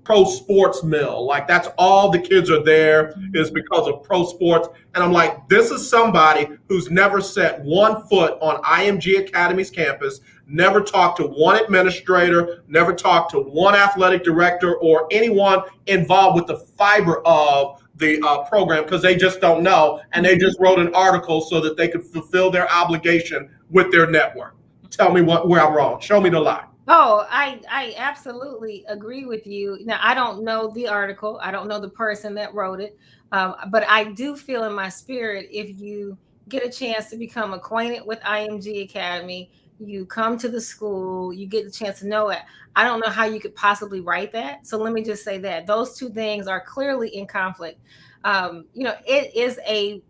pro sports mill. Like that's all the kids are there is because of pro sports. And I'm like, this is somebody who's never set one foot on IMG Academy's campus, never talked to one administrator, never talked to one athletic director or anyone involved with the fiber of the program because they just don't know. And they just wrote an article so that they could fulfill their obligation with their network. Tell me where I'm wrong. Show me the lie. Oh, I absolutely agree with you. Now, I don't know the article. I don't know the person that wrote it. But I do feel in my spirit, if you get a chance to become acquainted with IMG Academy, you come to the school, you get the chance to know it. I don't know how you could possibly write that. So let me just say that those two things are clearly in conflict. It is a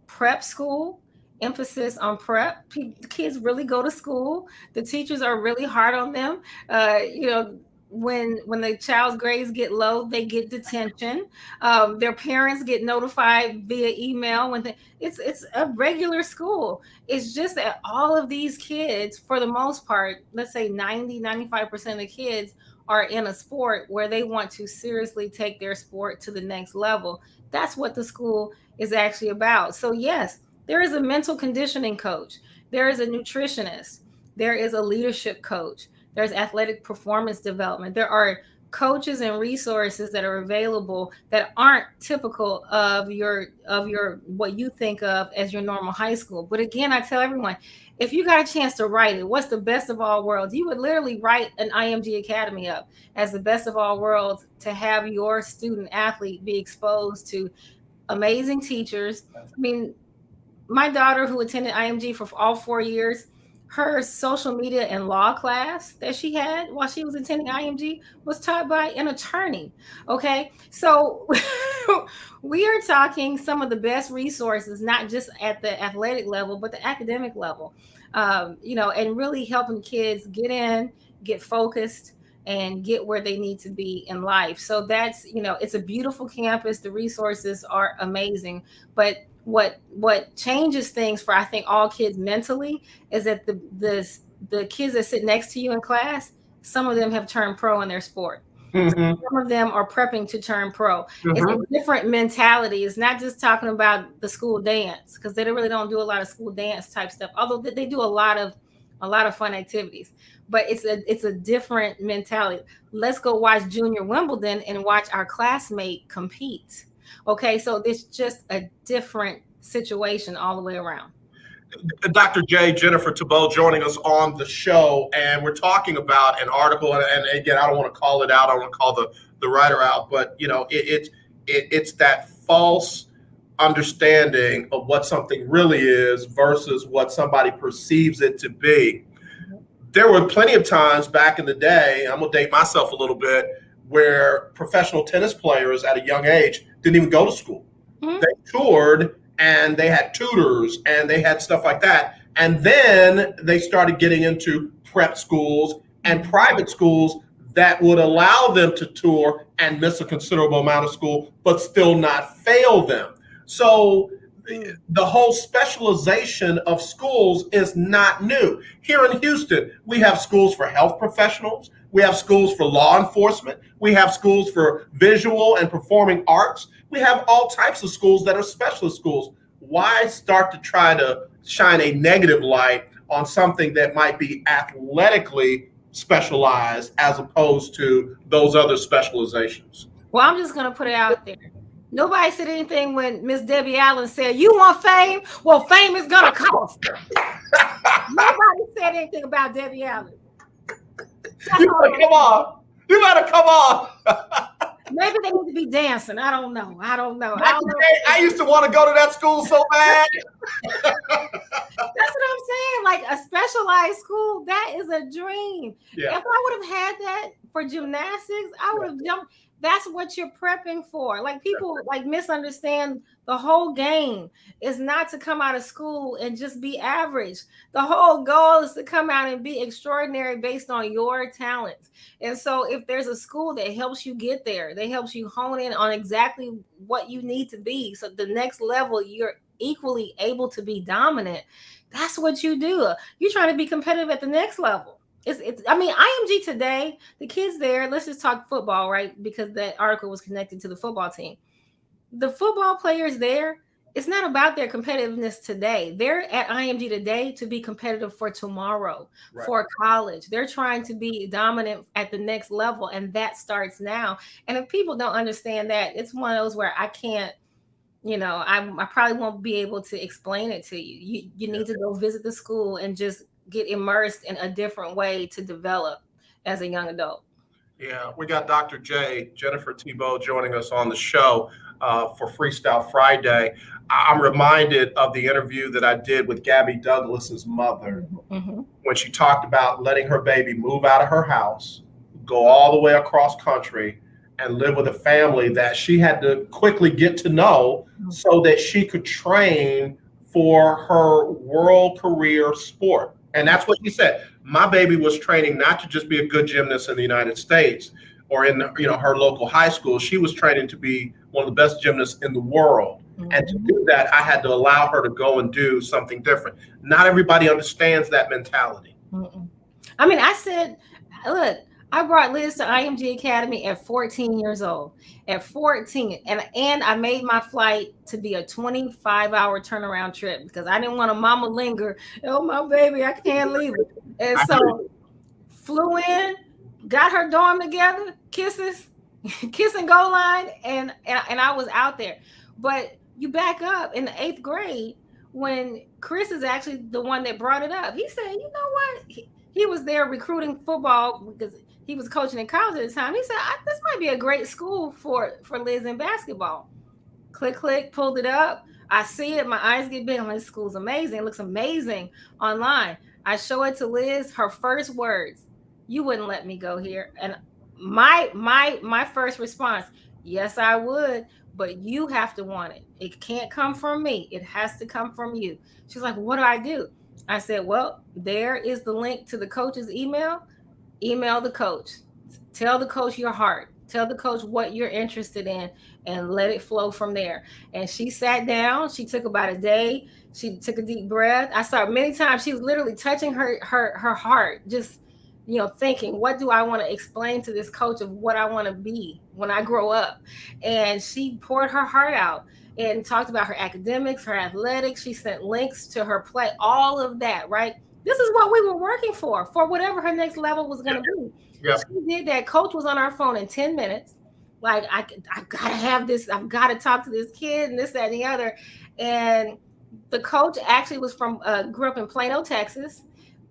prep school. Emphasis on prep. Kids really go to school. The teachers are really hard on them. When the child's grades get low, they get detention. Their parents get notified via email it's a regular school. It's just that all of these kids, for the most part, let's say 90-95% of the kids are in a sport where they want to seriously take their sport to the next level. That's what the school is actually about. So yes, there is a mental conditioning coach. There is a nutritionist. There is a leadership coach. There's athletic performance development. There are coaches and resources that are available that aren't typical of your what you think of as your normal high school. But again, I tell everyone, if you got a chance to write it, what's the best of all worlds? You would literally write an IMG Academy up as the best of all worlds, to have your student athlete be exposed to amazing teachers. I mean, my daughter, who attended IMG for all 4 years, her social media and law class that she had while she was attending IMG was taught by an attorney. Okay, so we are talking some of the best resources, not just at the athletic level, but the academic level, and really helping kids get focused, and get where they need to be in life. So that's, it's a beautiful campus. The resources are amazing, but what changes things for, I think, all kids mentally is that the kids that sit next to you in class, some of them have turned pro in their sport. Some of them are prepping to turn pro. It's a different mentality. It's not just talking about the school dance, because they really don't do a lot of school dance type stuff, although they do a lot of fun activities. But it's a different mentality. Let's go watch Junior Wimbledon and watch our classmate compete. Okay, so it's just a different situation all the way around. Dr. J, Jennifer Thibeaux, joining us on the show, and we're talking about an article, and again, I don't want to call it out, I don't want to call the writer out, but it's that false understanding of what something really is versus what somebody perceives it to be. There were plenty of times back in the day, I'm gonna date myself a little bit, where professional tennis players at a young age didn't even go to school. They toured, and they had tutors, and they had stuff like that. And then they started getting into prep schools and private schools that would allow them to tour and miss a considerable amount of school, but still not fail them. So the whole specialization of schools is not new. Here in Houston, we have schools for health professionals. We have schools for law enforcement. We have schools for visual and performing arts. We have all types of schools that are specialist schools. Why start to try to shine a negative light on something that might be athletically specialized as opposed to those other specializations? Well, I'm just going to put it out there. Nobody said anything when Miss Debbie Allen said, "You want fame? Well, fame is going to cost." Nobody said anything about Debbie Allen. You better come on. You better come on. Maybe they need to be dancing. I don't know. I used to want to go to that school so bad. That's what I'm saying. Like a specialized school, that is a dream. Yeah. If I would have had that for gymnastics, I would have jumped. That's what you're prepping for. Like people misunderstand the whole game is not to come out of school and just be average. The whole goal is to come out and be extraordinary based on your talents. And so if there's a school that helps you get there, that helps you hone in on exactly what you need to be, so the next level you're equally able to be dominant, that's what you do. You're trying to be competitive at the next level. I mean, IMG today, the kids there, let's just talk football, right? Because that article was connected to the football team. The football players there, it's not about their competitiveness today. They're at IMG today to be competitive for tomorrow, right, for college. They're trying to be dominant at the next level, and that starts now. And if people don't understand that, it's one of those where I can't, I probably won't be able to explain it to you. You need to go visit the school and just get immersed in a different way to develop as a young adult. Yeah, we got Dr. J, Jennifer Thibeaux, joining us on the show for Freestyle Friday. I'm reminded of the interview that I did with Gabby Douglas's mother when she talked about letting her baby move out of her house, go all the way across country, and live with a family that she had to quickly get to know so that she could train for her world career sport. And that's what he said. My baby was training not to just be a good gymnast in the United States or in her local high school. She was training to be one of the best gymnasts in the world. And to do that, I had to allow her to go and do something different. Not everybody understands that mentality. I mean, I said, look, I brought Liz to IMG Academy at 14 years old. At 14, and I made my flight to be a 25-hour turnaround trip because I didn't want a mama linger. Oh, my baby, I can't leave it. And so flew in, got her dorm together, kisses, kiss and go line, and I was out there. But you back up in the 8th grade when Chris is actually the one that brought it up. He said, you know what? He was there recruiting football because he was coaching in college at the time. He said, this might be a great school for Liz in basketball. Click, pulled it up. I see it. My eyes get big. I'm like, this school's amazing. It looks amazing online. I show it to Liz. Her first words, you wouldn't let me go here. And my first response, yes, I would, but you have to want it. It can't come from me. It has to come from you. She's like, what do I do? I said, well, there is the link to the coach's email. Email the coach. Tell the coach your heart. Tell the coach what you're interested in and let it flow from there. And she sat down. She took about a day. She took a deep breath. I saw many times she was literally touching her heart, just, thinking, what do I want to explain to this coach of what I want to be when I grow up? And she poured her heart out and talked about her academics, her athletics. She sent links to her play, all of that, right? This is what we were working for whatever her next level was going to be. Yeah. She did that. Coach was on our phone in 10 minutes. Like, I got to have this. I've got to talk to this kid and this, that, and the other. And the coach actually was grew up in Plano, Texas,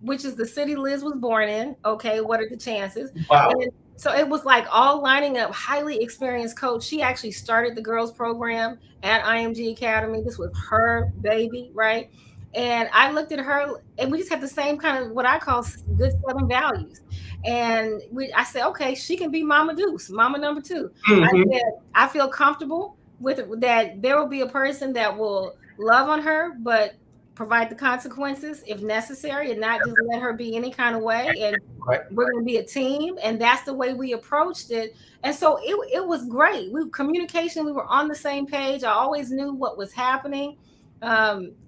which is the city Liz was born in. Okay, what are the chances? Wow. And so it was like all lining up, highly experienced coach. She actually started the girls program at IMG Academy. This was her baby, right? And I looked at her, and we just had the same kind of what I call good Southern values. And I said, okay, she can be Mama Deuce, Mama number 2. Mm-hmm. I said, I feel comfortable with that. There will be a person that will love on her, but provide the consequences if necessary, and not just let her be any kind of way. And we're going to be a team, and that's the way we approached it. And so it was great. Communication, we were on the same page. I always knew what was happening.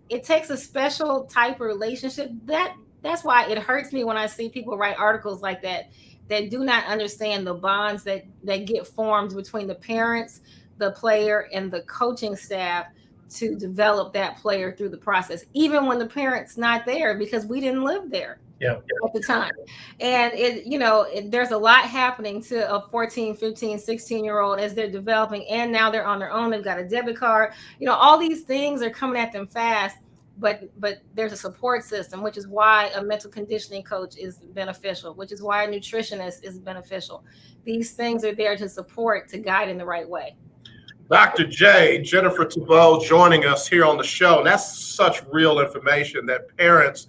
It takes a special type of relationship. That's why it hurts me when I see people write articles like that do not understand the bonds that get formed between the parents, the player, and the coaching staff to develop that player through the process, even when the parent's not there, because we didn't live there at the time. And there's a lot happening to a 14, 15, 16-year-old as they're developing, and now they're on their own. They've got a debit card. All these things are coming at them fast, but there's a support system, which is why a mental conditioning coach is beneficial, which is why a nutritionist is beneficial. These things are there to support, to guide in the right way. Dr. J, Jennifer Thibeaux, joining us here on the show. And that's such real information that parents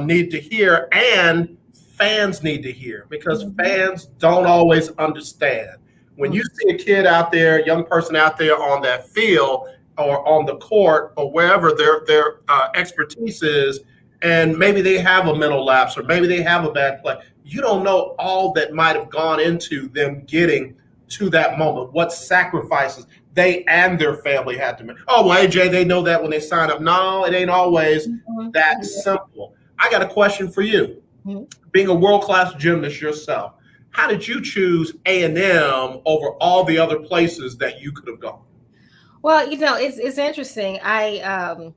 need to hear and fans need to hear, because fans don't always understand. When you see a kid out there, young person out there on that field or on the court or wherever their expertise is, and maybe they have a mental lapse or maybe they have a bad play, you don't know all that might have gone into them getting to that moment, what sacrifices they and their family had to make. Oh, well, AJ, they know that when they sign up. No, it ain't always that simple. I got a question for you. Being a world-class gymnast yourself, how did you choose A&M over all the other places that you could have gone? Well, it's interesting. I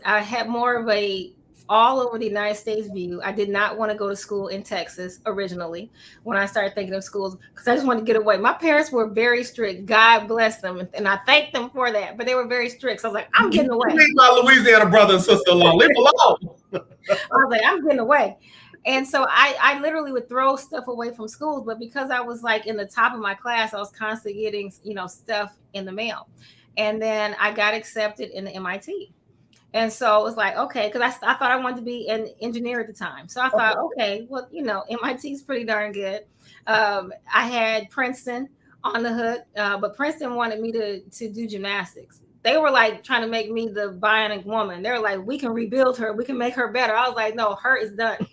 had more of a all over the United States view. I did not want to go to school in Texas originally when I started thinking of schools, because I just wanted to get away. My parents were very strict. God bless them. And I thank them for that. But they were very strict. So I was like, I'm getting away. Leave my Louisiana brother and sister alone. Leave them alone. I was like, I'm getting away. And so I literally would throw stuff away from schools. But because I was like in the top of my class, I was constantly getting, stuff in the mail. And then I got accepted in the MIT. And so it was like, okay, because I thought I wanted to be an engineer at the time. So I thought, okay, well, MIT is pretty darn good. I had Princeton on the hook, but Princeton wanted me to do gymnastics. They were like trying to make me the bionic woman. They were like, we can rebuild her. We can make her better. I was like, no, her is done.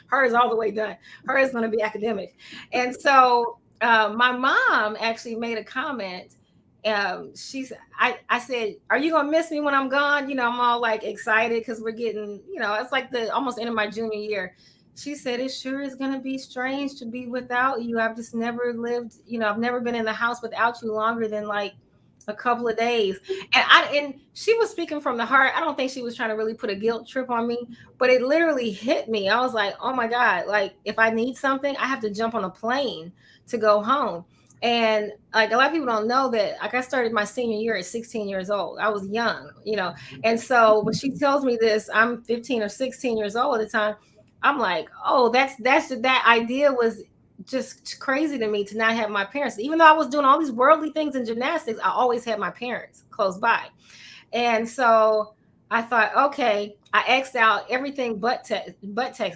Her is all the way done. Her is going to be academic. And so my mom actually made a comment. I said, are you gonna miss me when I'm gone? I'm all like excited because we're getting, it's like the almost end of my junior year. she said, it sure is going to be strange to be without you. I've just never lived, I've never been in the house without you longer than like a couple of days. And she was speaking from the heart. I don't think she was trying to really put a guilt trip on me, but it literally hit me. I was like, oh my God, like if I need something, I have to jump on a plane to go home. And like a lot of people don't know that, like I started my senior year at 16 years old. I was young, And so when she tells me this, I'm 15 or 16 years old at the time. I'm like, oh, that idea was just crazy to me to not have my parents. Even though I was doing all these worldly things in gymnastics, I always had my parents close by. And so I thought, okay, I X'd out everything but Texas.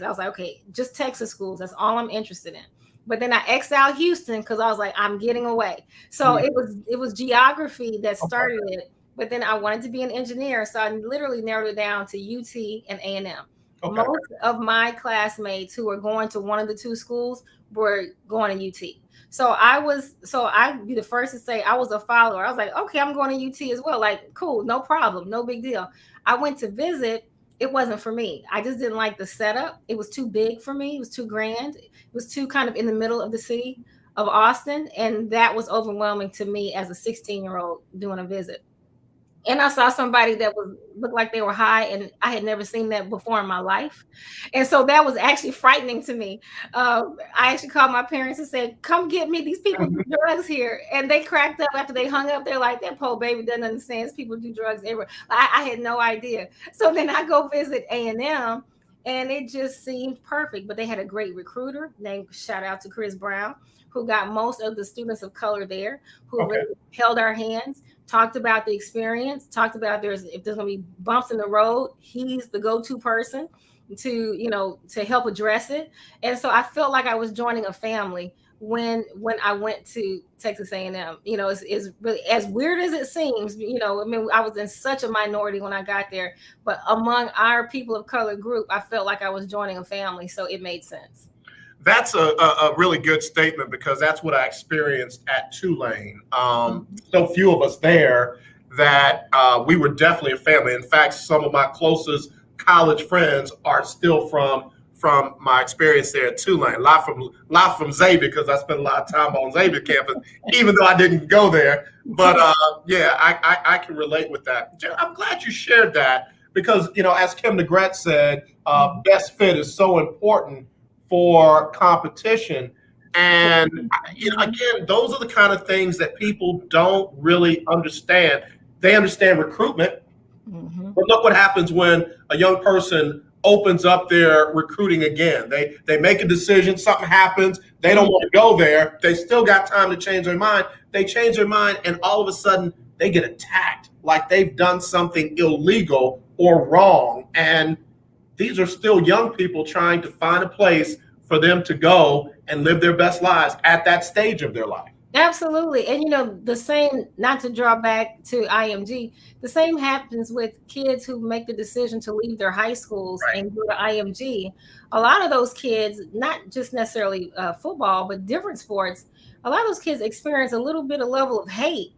I was like, okay, just Texas schools. That's all I'm interested in. But then I X'd out Houston because I was like, I'm getting away. So it was geography that started it. But then I wanted to be an engineer. So I literally narrowed it down to UT and A&M. Okay. Most of my classmates who were going to one of the two schools were going to UT. So I'd be the first to say I was a follower. I was like, okay, I'm going to UT as well. Like, cool, no problem, no big deal. I went to visit. It wasn't for me. I just didn't like the setup. It was too big for me. It was too grand. It was too kind of in the middle of the city of Austin. And that was overwhelming to me as a 16-year-old doing a visit. And I saw somebody that looked like they were high, and I had never seen that before in my life. And so that was actually frightening to me. I actually called my parents and said, come get me. These people do drugs here. And they cracked up after they hung up. They're like, that poor baby doesn't understand. People do drugs everywhere. I had no idea. So then I go visit A&M, and it just seemed perfect. But they had a great recruiter named, shout out to Chris Brown, who got most of the students of color there, who really held our hands, talked about the experience, talked about if there's going to be bumps in the road, he's the go-to person to help address it. And so I felt like I was joining a family when I went to Texas A&M. It's really, as weird as it seems, I mean, I was in such a minority when I got there, but among our people of color group, I felt like I was joining a family. So it made sense. That's a really good statement, because that's what I experienced at Tulane. So few of us there that we were definitely a family. In fact, some of my closest college friends are still from my experience there at Tulane. A lot from Xavier, because I spent a lot of time on Xavier campus, even though I didn't go there. But yeah, I can relate with that. I'm glad you shared that, because as Kim DeGrette said, best fit is so important for competition. And again, those are the kind of things that people don't really understand. They understand recruitment, but look what happens when a young person opens up their recruiting again. They make a decision, something happens, they don't want to go there, they still got time to change their mind. They change their mind, and all of a sudden they get attacked like they've done something illegal or wrong. And these are still young people trying to find a place for them to go and live their best lives at that stage of their life. Absolutely. And the same, not to draw back to IMG, the same happens with kids who make the decision to leave their high schools and go to IMG. A lot of those kids, not just necessarily football, but different sports, a lot of those kids experience a little bit of level of hate,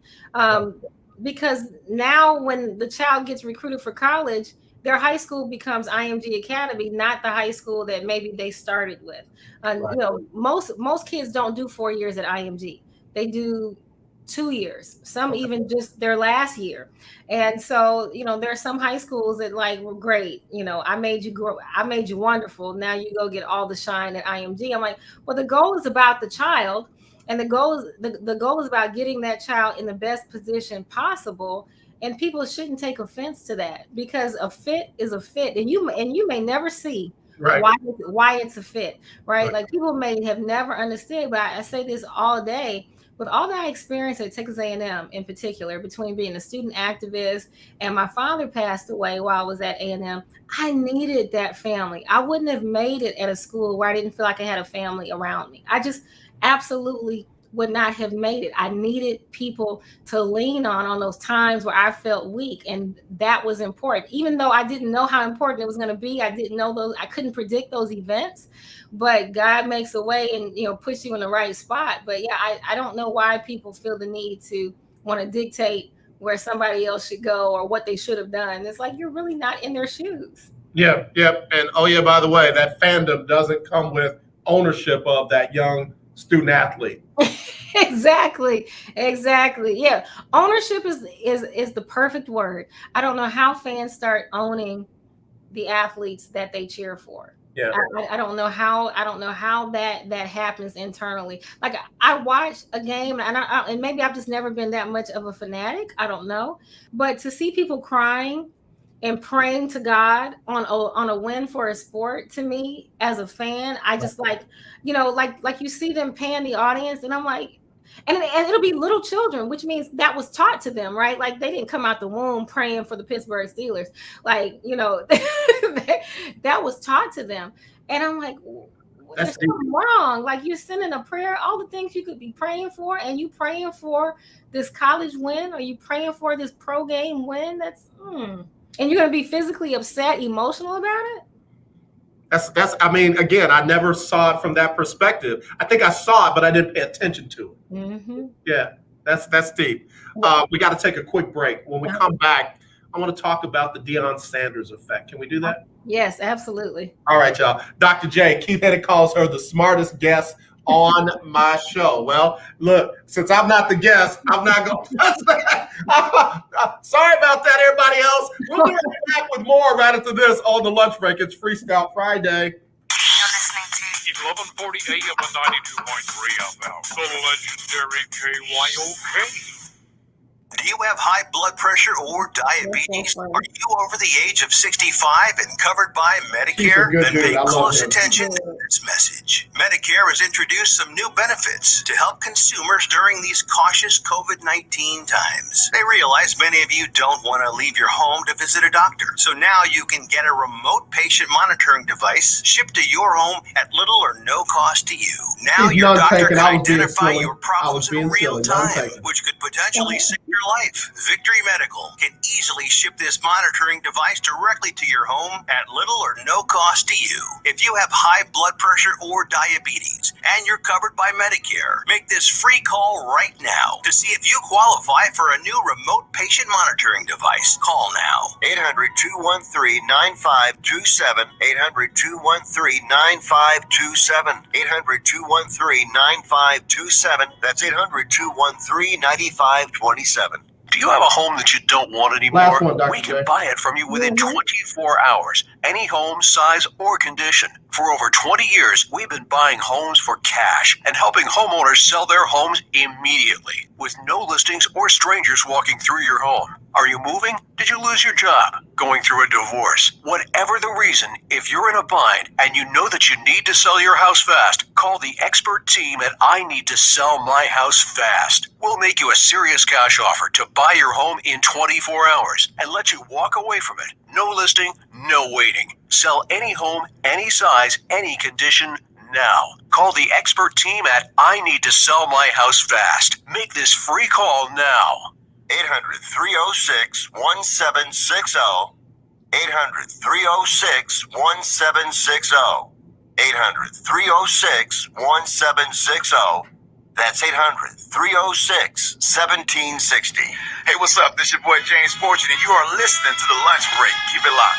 because now when the child gets recruited for college, their high school becomes IMG Academy, not the high school that maybe they started with. Most kids don't do 4 years at IMG. They do 2 years, some even just their last year. And so, there are some high schools that were great. I made you grow, I made you wonderful. Now you go get all the shine at IMG. I'm like, well, the goal is about the child, and the goal is about getting that child in the best position possible. And people shouldn't take offense to that, because a fit is a fit, and you may never see why it's a fit, right? Like people may have never understood, but I say this all day. With all that I experienced at Texas A&M in particular, between being a student activist and my father passed away while I was at A&M, I needed that family. I wouldn't have made it at a school where I didn't feel like I had a family around me. I just absolutely would not have made it. I needed people to lean on those times where I felt weak, and that was important. Even though I didn't know how important it was going to be, I didn't know I couldn't predict those events, but God makes a way and puts you in the right spot. But yeah, I don't know why people feel the need to want to dictate where somebody else should go or what they should have done. It's like you're really not in their shoes. Yeah, yep. And oh yeah, by the way, that fandom doesn't come with ownership of that young student athlete. Exactly. Yeah. Ownership is the perfect word. I don't know how fans start owning the athletes that they cheer for. Yeah. I don't know how that happens internally. Like I watch a game and maybe I've just never been that much of a fanatic. I don't know. But to see people crying and praying to God on a win for a sport, to me as a fan, I just like you see them paying the audience and I'm like, and it'll be little children, which means that was taught to them, right? Like they didn't come out the womb praying for the Pittsburgh Steelers. Like, that was taught to them. And I'm like, there's something wrong. Like you're sending a prayer, all the things you could be praying for, and you praying for this college win, or you praying for this pro game win. And you're going to be physically upset, emotional about it? That's. I mean, again, I never saw it from that perspective. I think I saw it, but I didn't pay attention to it. Mm-hmm. Yeah, that's deep. We got to take a quick break. When we come back, I want to talk about the Deion Sanders effect. Can we do that? Yes, absolutely. All right, y'all. Dr. J, Keith Hennig calls her the smartest guest on my show. Well, look, since I'm not the guest, I'm not going to touch that. Sorry about that, everybody else. We'll be right back with more right after this on the lunch break. It's Freestyle Friday. 1140 AM and 92.3 FM. The legendary KYOK. Do you have high blood pressure or diabetes? Are you over the age of 65 and covered by Medicare? Then pay close attention to this message. Medicare has introduced some new benefits to help consumers during these cautious COVID-19 times. They realize many of you don't want to leave your home to visit a doctor. So now you can get a remote patient monitoring device shipped to your home at little or no cost to you. Now your doctor can identify your problems in real time, which could potentially save your life. Victory Medical can easily ship this monitoring device directly to your home at little or no cost to you. If you have high blood pressure or diabetes and you're covered by Medicare, make this free call right now to see if you qualify for a new remote patient monitoring device. Call now. 800-213-9527. 800-213-9527. 800-213-9527. That's 800-213-9527. Do you have a home that you don't want anymore? We can buy it from you within 24 hours. Any home, size, or condition. For over 20 years, we've been buying homes for cash and helping homeowners sell their homes immediately with no listings or strangers walking through your home. Are you moving? Did you lose your job? Going through a divorce? Whatever the reason, if you're in a bind and you know that you need to sell your house fast, call the expert team at I Need to Sell My House Fast. We'll make you a serious cash offer to buy your home in 24 hours and let you walk away from it. No listing, no waiting. Sell any home, any size, any condition now. Call the expert team at I Need to Sell My House Fast. Make this free call now. 800-306-1760. 800-306-1760. 800-306-1760. That's 800-306-1760. Hey, what's up? This your boy James Fortune, and you are listening to The Lunch Break. Keep it locked.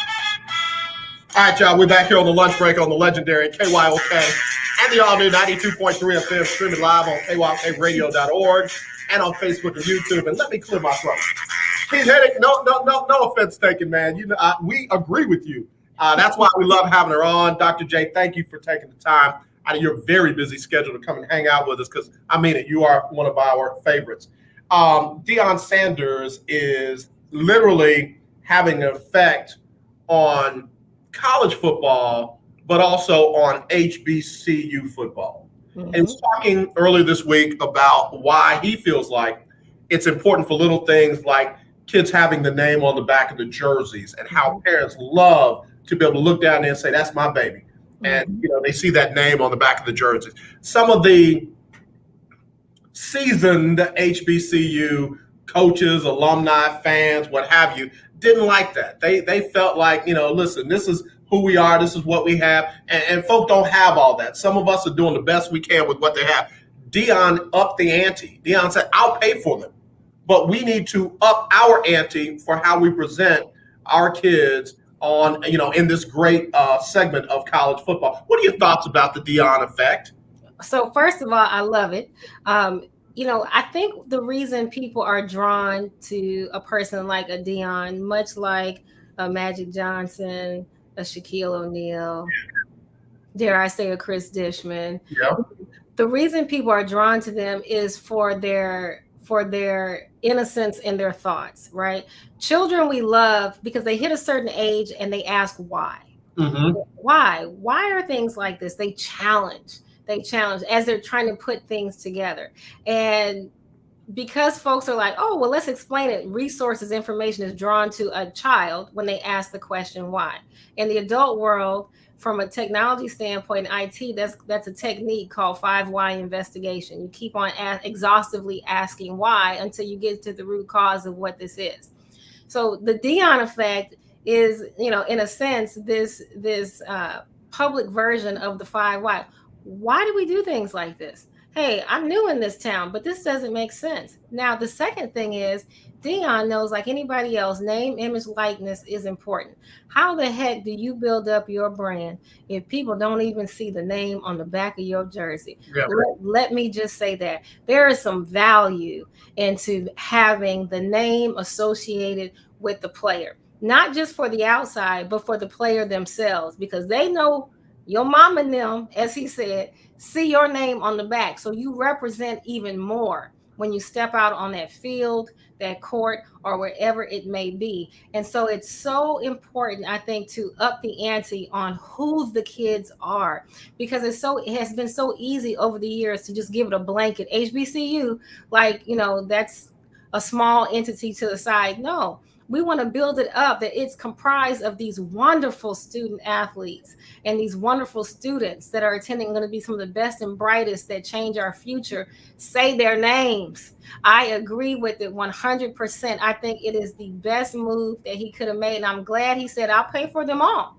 All right, y'all. We're back here on the lunch break on the legendary KYOK and the all-new 92.3 FM, streaming live on KYOKradio.org and on Facebook and YouTube. And let me clear my throat. Keith Hennig, no offense taken, man. You know, we agree with you. That's why we love having her on. Dr. J, thank you for taking the time out of your very busy schedule to come and hang out with us, because, I mean it, you are one of our favorites. Deion Sanders is literally having an effect on college football, but also on HBCU football. Mm-hmm. And he was talking earlier this week about why he feels like it's important for little things like kids having the name on the back of the jerseys, and how parents love to be able to look down there and say, that's my baby. And, you know, they see that name on the back of the jerseys. Some of the seasoned HBCU coaches, alumni, fans, what have you, didn't like that. They felt like, you know, listen, this is who we are. This is what we have. And folk don't have all that. Some of us are doing the best we can with what they have. Deion upped the ante. Deion said, I'll pay for them, but we need to up our ante for how we present our kids on, in this great segment of college football. What are your thoughts about the Deion effect? So first of all, I love it. I think the reason people are drawn to a person like a Deion, much like a Magic Johnson, a Shaquille O'Neal, dare I say a Chris Dishman. Yeah. The reason people are drawn to them is for their innocence in their thoughts, right? Children we love because they hit a certain age and they ask why. Mm-hmm. Why are things like this? They challenge as they're trying to put things together. And because folks are like, oh, well, let's explain it. Resources, information is drawn to a child when they ask the question why. In the adult world, from a technology standpoint, IT, that's a technique called 5 why investigation. You keep on exhaustively asking why until you get to the root cause of what this is. So the Deion effect is, in a sense, this public version of the 5 why. Why do we do things like this? Hey, I'm new in this town, but this doesn't make sense. Now, the second thing is Deion knows, like anybody else, name, image, likeness is important. How the heck do you build up your brand if people don't even see the name on the back of your jersey? Yeah. Let me just say that there is some value into having the name associated with the player, not just for the outside, but for the player themselves, because they know your mom and them, as he said, see your name on the back. So you represent even more when you step out on that field, that court, or wherever it may be. And so it's so important, I think, to up the ante on who the kids are, because it has been so easy over the years to just give it a blanket HBCU, like, that's a small entity to the side. No, we want to build it up that it's comprised of these wonderful student athletes and these wonderful students that are attending, going to be some of the best and brightest that change our future. Say their names. I agree with it 100%. I think it is the best move that he could have made. And I'm glad he said, I'll pay for them all.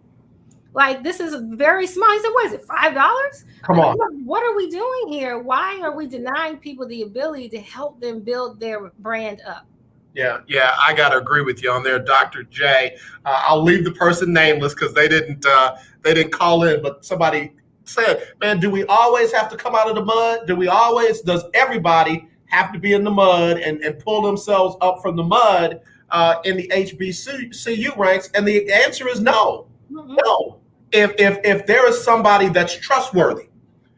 Like, this is very small. He said, what is it, $5? Come on. What are we doing here? Why are we denying people the ability to help them build their brand up? Yeah, I got to agree with you on there, Dr. J. I'll leave the person nameless because they didn't call in, but somebody said, man, do we always have to come out of the mud? Does everybody have to be in the mud and pull themselves up from the mud in the HBCU ranks? And the answer is no. Mm-hmm. No. If there is somebody that's trustworthy,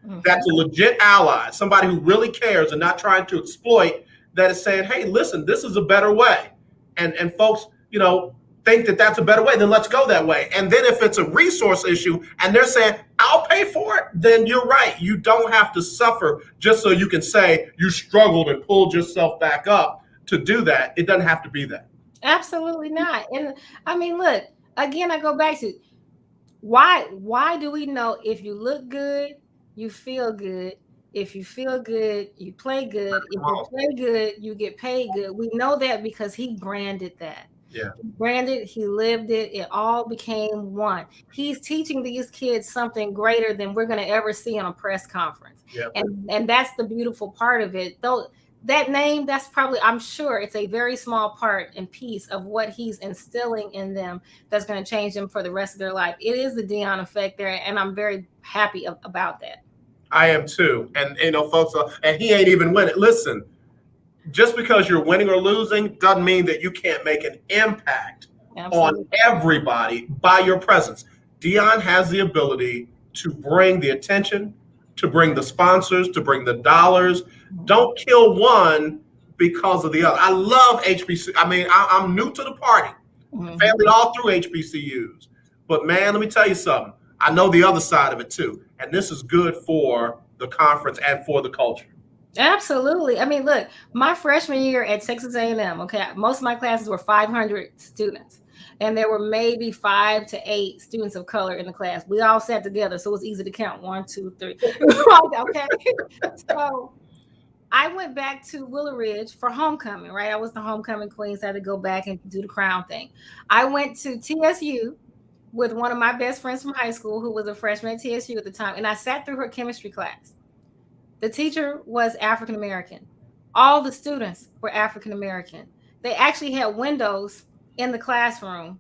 mm-hmm. that's a legit ally, somebody who really cares and not trying to exploit, that is saying, hey, listen, this is a better way. And folks, think that that's a better way, then let's go that way. And then if it's a resource issue and they're saying, I'll pay for it, then you're right. You don't have to suffer just so you can say you struggled and pulled yourself back up to do that. It doesn't have to be that. Absolutely not. And I mean, look, again, I go back to why do we know if you look good, you feel good? If you feel good, you play good. If you play good, you get paid good. We know that because he branded that. Yeah. He branded, he lived it. It all became one. He's teaching these kids something greater than we're going to ever see on a press conference. Yeah. And that's the beautiful part of it. Though that name, that's probably, I'm sure it's a very small part and piece of what he's instilling in them that's going to change them for the rest of their life. It is the Deion effect there, and I'm very happy about that. I am too. And, folks, and he ain't even winning. Listen, just because you're winning or losing doesn't mean that you can't make an impact on everybody by your presence. Deion has the ability to bring the attention, to bring the sponsors, to bring the dollars. Don't kill one because of the other. I love HBCU. I mean, I'm new to the party. Mm-hmm. Family all through HBCUs. But, man, let me tell you something. I know the other side of it too. And this is good for the conference and for the culture. Absolutely. I mean, look, my freshman year at Texas A&M, okay, most of my classes were 500 students. And there were maybe 5 to 8 students of color in the class. We all sat together, so it was easy to count 1, 2, 3. Okay. So I went back to Willow Ridge for homecoming, right? I was the homecoming queen, so I had to go back and do the crown thing. I went to TSU with one of my best friends from high school who was a freshman at TSU at the time. And I sat through her chemistry class. The teacher was African-American. All the students were African-American. They actually had windows in the classroom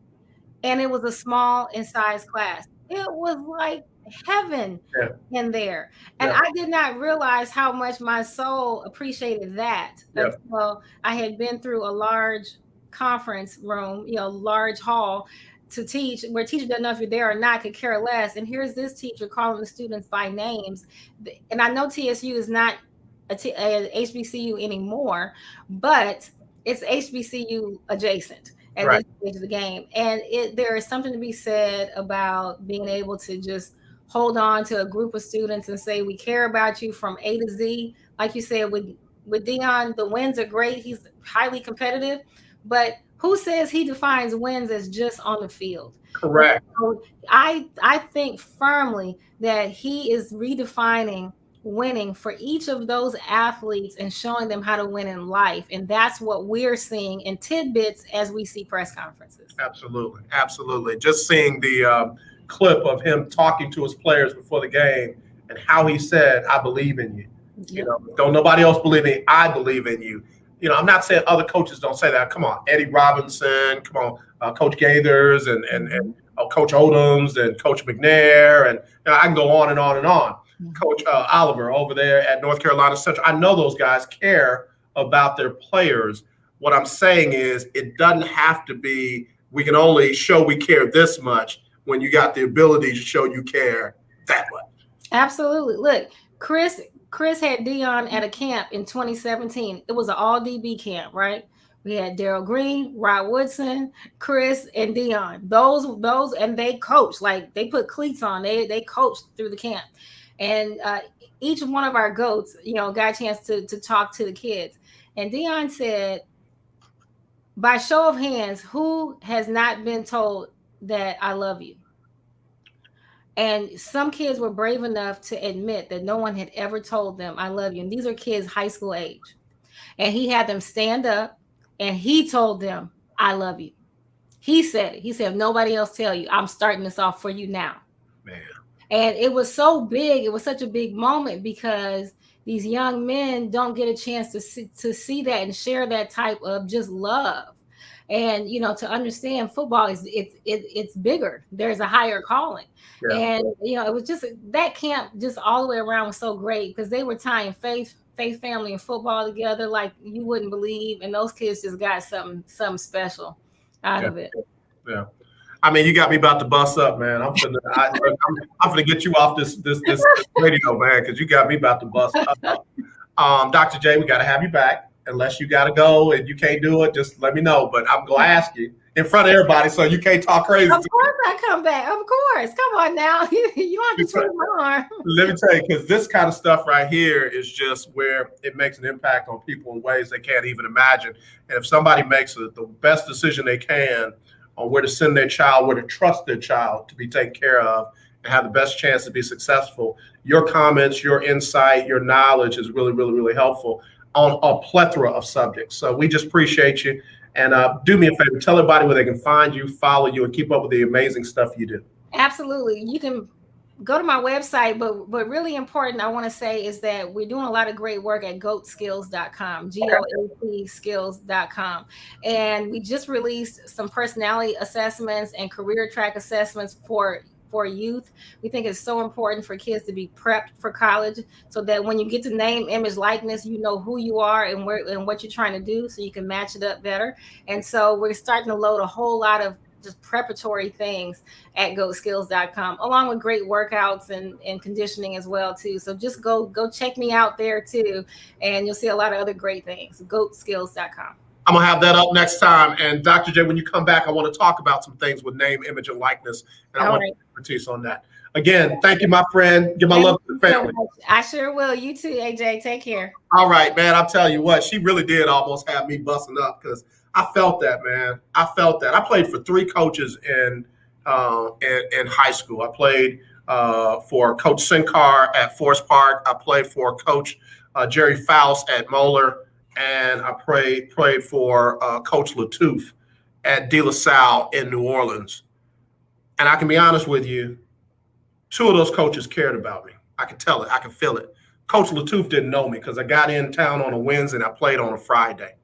and it was a small in size class. It was like heaven in there. And I did not realize how much my soul appreciated that until I had been through a large conference room, large hall to teach, where teachers don't know if you're there or not, could care less. And here's this teacher calling the students by names. And I know TSU is not a HBCU anymore, but it's HBCU adjacent at this stage of the game. And there is something to be said about being able to just hold on to a group of students and say, we care about you from A to Z. Like you said, with Dion, the wins are great. He's highly competitive, but who says he defines wins as just on the field? Correct. So I think firmly that he is redefining winning for each of those athletes and showing them how to win in life. And that's what we're seeing in tidbits as we see press conferences. Absolutely. Absolutely. Just seeing the clip of him talking to his players before the game and how he said, I believe in you. You know, don't nobody else believe in you. I believe in you. You know, I'm not saying other coaches don't say that. Come on, Eddie Robinson, come on, Coach Gaithers and Coach Odoms and Coach McNair, and I can go on and on and on. Coach Oliver over there at North Carolina Central. I know those guys care about their players. What I'm saying is it doesn't have to be, we can only show we care this much when you got the ability to show you care that much. Absolutely. Look, Chris had Dion at a camp in 2017. It was an all DB camp, right? We had Daryl Green, Rod Woodson, Chris, and Dion. Those, and they coached, like they put cleats on. They coached through the camp. And each one of our GOATs, got a chance to talk to the kids. And Dion said, by show of hands, who has not been told that I love you? And some kids were brave enough to admit that no one had ever told them, I love you. And these are kids high school age. And he had them stand up and he told them, I love you. He said it. He said, if nobody else tell you, I'm starting this off for you now. Man. And it was so big. It was such a big moment because these young men don't get a chance to see that and share that type of just love. And, to understand football it's bigger. There's a higher calling. Yeah. And, it was just that camp just all the way around was so great because they were tying faith, family, and football together like you wouldn't believe. And those kids just got something special out of it. Yeah. I mean, you got me about to bust up, man. I'm gonna get you off this radio, man, because you got me about to bust up. Dr. J, we got to have you back. Unless you got to go and you can't do it, just let me know. But I'm going to ask you in front of everybody so you can't talk crazy. Of course I come back. Of course. Come on now. You don't have to twist my arm. Let me tell you, because this kind of stuff right here is just where it makes an impact on people in ways they can't even imagine. And if somebody makes the best decision they can on where to send their child, where to trust their child to be taken care of and have the best chance to be successful, your comments, your insight, your knowledge is really, really, really helpful on a plethora of subjects. So we just appreciate you. And do me a favor, tell everybody where they can find you, follow you, and keep up with the amazing stuff you do. Absolutely. You can go to my website, but really important, I want to say, is that we're doing a lot of great work at goatskills.com, GOAT skills.com. And we just released some personality assessments and career track assessments for youth. We think it's so important for kids to be prepped for college so that when you get to name, image, likeness, you know who you are and where and what you're trying to do so you can match it up better. And so we're starting to load a whole lot of just preparatory things at goatskills.com, along with great workouts and conditioning as well too. So just go check me out there too, and you'll see a lot of other great things. goatskills.com. I'm going to have that up next time. And Dr. J, when you come back, I want to talk about some things with name, image, and likeness. And I want expertise on that. Again, thank you, my friend. Give my love to the family. I sure will. You too, AJ. Take care. All right, man. I'll tell you what, she really did almost have me busting up because I felt that, man. I felt that. I played for 3 coaches in high school. I played for Coach Sinkar at Forest Park. I played for Coach Jerry Faust at Moeller. And I prayed for Coach Latouf at De La Salle in New Orleans. And I can be honest with you, 2 of those coaches cared about me. I could tell it. I could feel it. Coach Latouf didn't know me because I got in town on a Wednesday and I played on a Friday.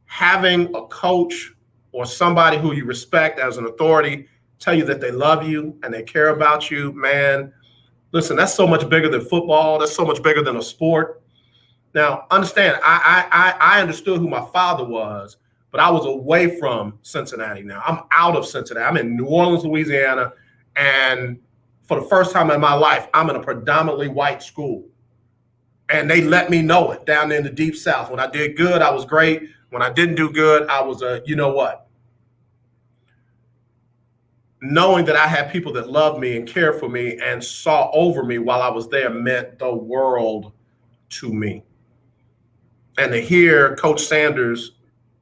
Having a coach or somebody who you respect as an authority tell you that they love you and they care about you, man, listen, that's so much bigger than football. That's so much bigger than a sport. Now, understand, I understood who my father was, but I was away from Cincinnati now. I'm out of Cincinnati. I'm in New Orleans, Louisiana, and for the first time in my life, I'm in a predominantly white school. And they let me know it down there in the Deep South. When I did good, I was great. When I didn't do good, I was you know what? Knowing that I had people that loved me and cared for me and saw over me while I was there meant the world to me. And to hear Coach Sanders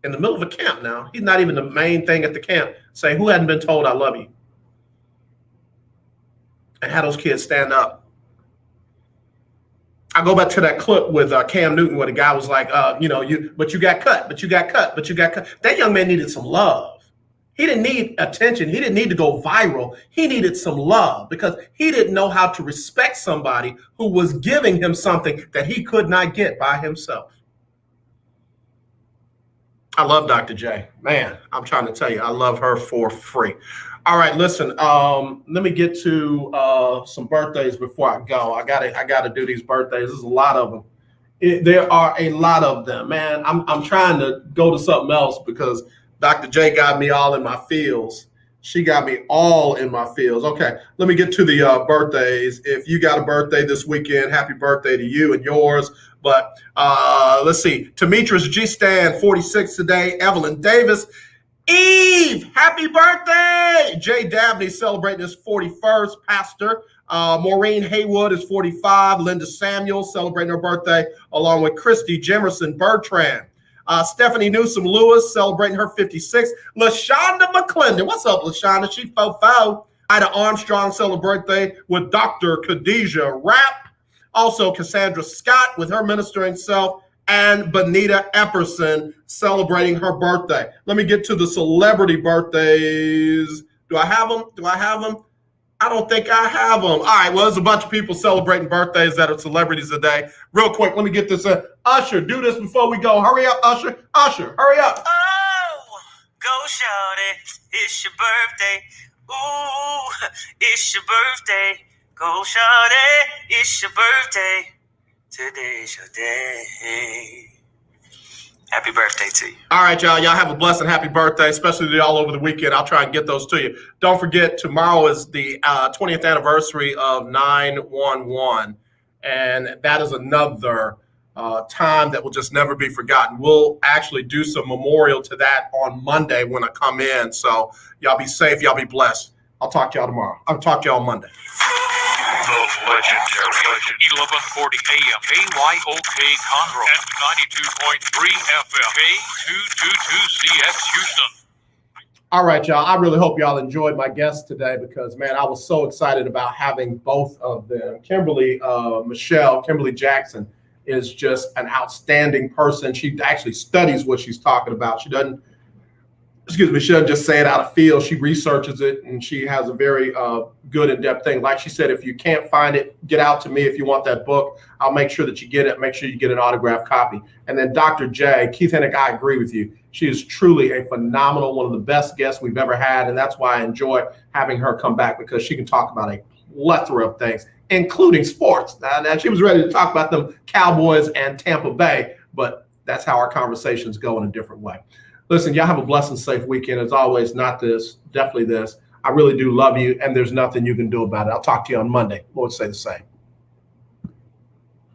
in the middle of a camp now, he's not even the main thing at the camp, say, who hadn't been told I love you? And have those kids stand up. I go back to that clip with Cam Newton where the guy was like, but you got cut. That young man needed some love. He didn't need attention. He didn't need to go viral. He needed some love because he didn't know how to respect somebody who was giving him something that he could not get by himself. I love Dr. J. Man, I'm trying to tell you, I love her for free. All right, listen, let me get to some birthdays before I go. I gotta do these birthdays. There's a lot of them. There are a lot of them, man. I'm trying to go to something else because Dr. J got me all in my feels. She got me all in my feels. Okay, let me get to the birthdays. If you got a birthday this weekend, happy birthday to you and yours. But let's see. Demetrius G. Stan, 46 today. Evelyn Davis. Eve, happy birthday. Jay Dabney celebrating his 41st. Pastor. Maureen Haywood is 45. Linda Samuel celebrating her birthday, along with Christy Jemerson Bertrand. Stephanie Newsom Lewis celebrating her 56th. LaShonda McClendon. What's up, LaShonda? She fo-fo. Ida Armstrong celebrating birthday with Dr. Khadijah Rapp. Also, Cassandra Scott with her ministering self. And Benita Epperson celebrating her birthday. Let me get to the celebrity birthdays. Do I have them? I don't think I have them. All right, well, there's a bunch of people celebrating birthdays that are celebrities today. Real quick, let me get this. Usher, do this before we go. Hurry up, Usher. Usher, hurry up. Oh, go shawty, it's your birthday. Ooh, it's your birthday. Go shawty, it's your birthday. Today's your day. Happy birthday to you. All right, y'all. Y'all have a blessed and happy birthday, especially all over the weekend. I'll try and get those to you. Don't forget, tomorrow is the 20th anniversary of 9/11, and that is another time that will just never be forgotten. We'll actually do some memorial to that on Monday when I come in. So y'all be safe. Y'all be blessed. I'll talk to y'all tomorrow. I'll talk to y'all on Monday. The legendary 1140 AM KYOK Conroe and 92.3 FM K222CX Houston. All right, y'all. I really hope y'all enjoyed my guests today because, man, I was so excited about having both of them. Kimberly Michelle, Kimberly Jackson, is just an outstanding person. She actually studies what she's talking about. She doesn't just say it out of feel. She researches it, and she has a very good in-depth thing. Like she said, if you can't find it, get out to me if you want that book. I'll make sure that you get it. Make sure you get an autographed copy. And then Dr. J, Keith Hennick, I agree with you. She is truly a phenomenal, one of the best guests we've ever had, and that's why I enjoy having her come back because she can talk about a plethora of things, including sports. Now she was ready to talk about them Cowboys and Tampa Bay, but that's how our conversations go in a different way. Listen, y'all have a blessed and safe weekend. As always, not this, definitely this. I really do love you, and there's nothing you can do about it. I'll talk to you on Monday. Lord say the same.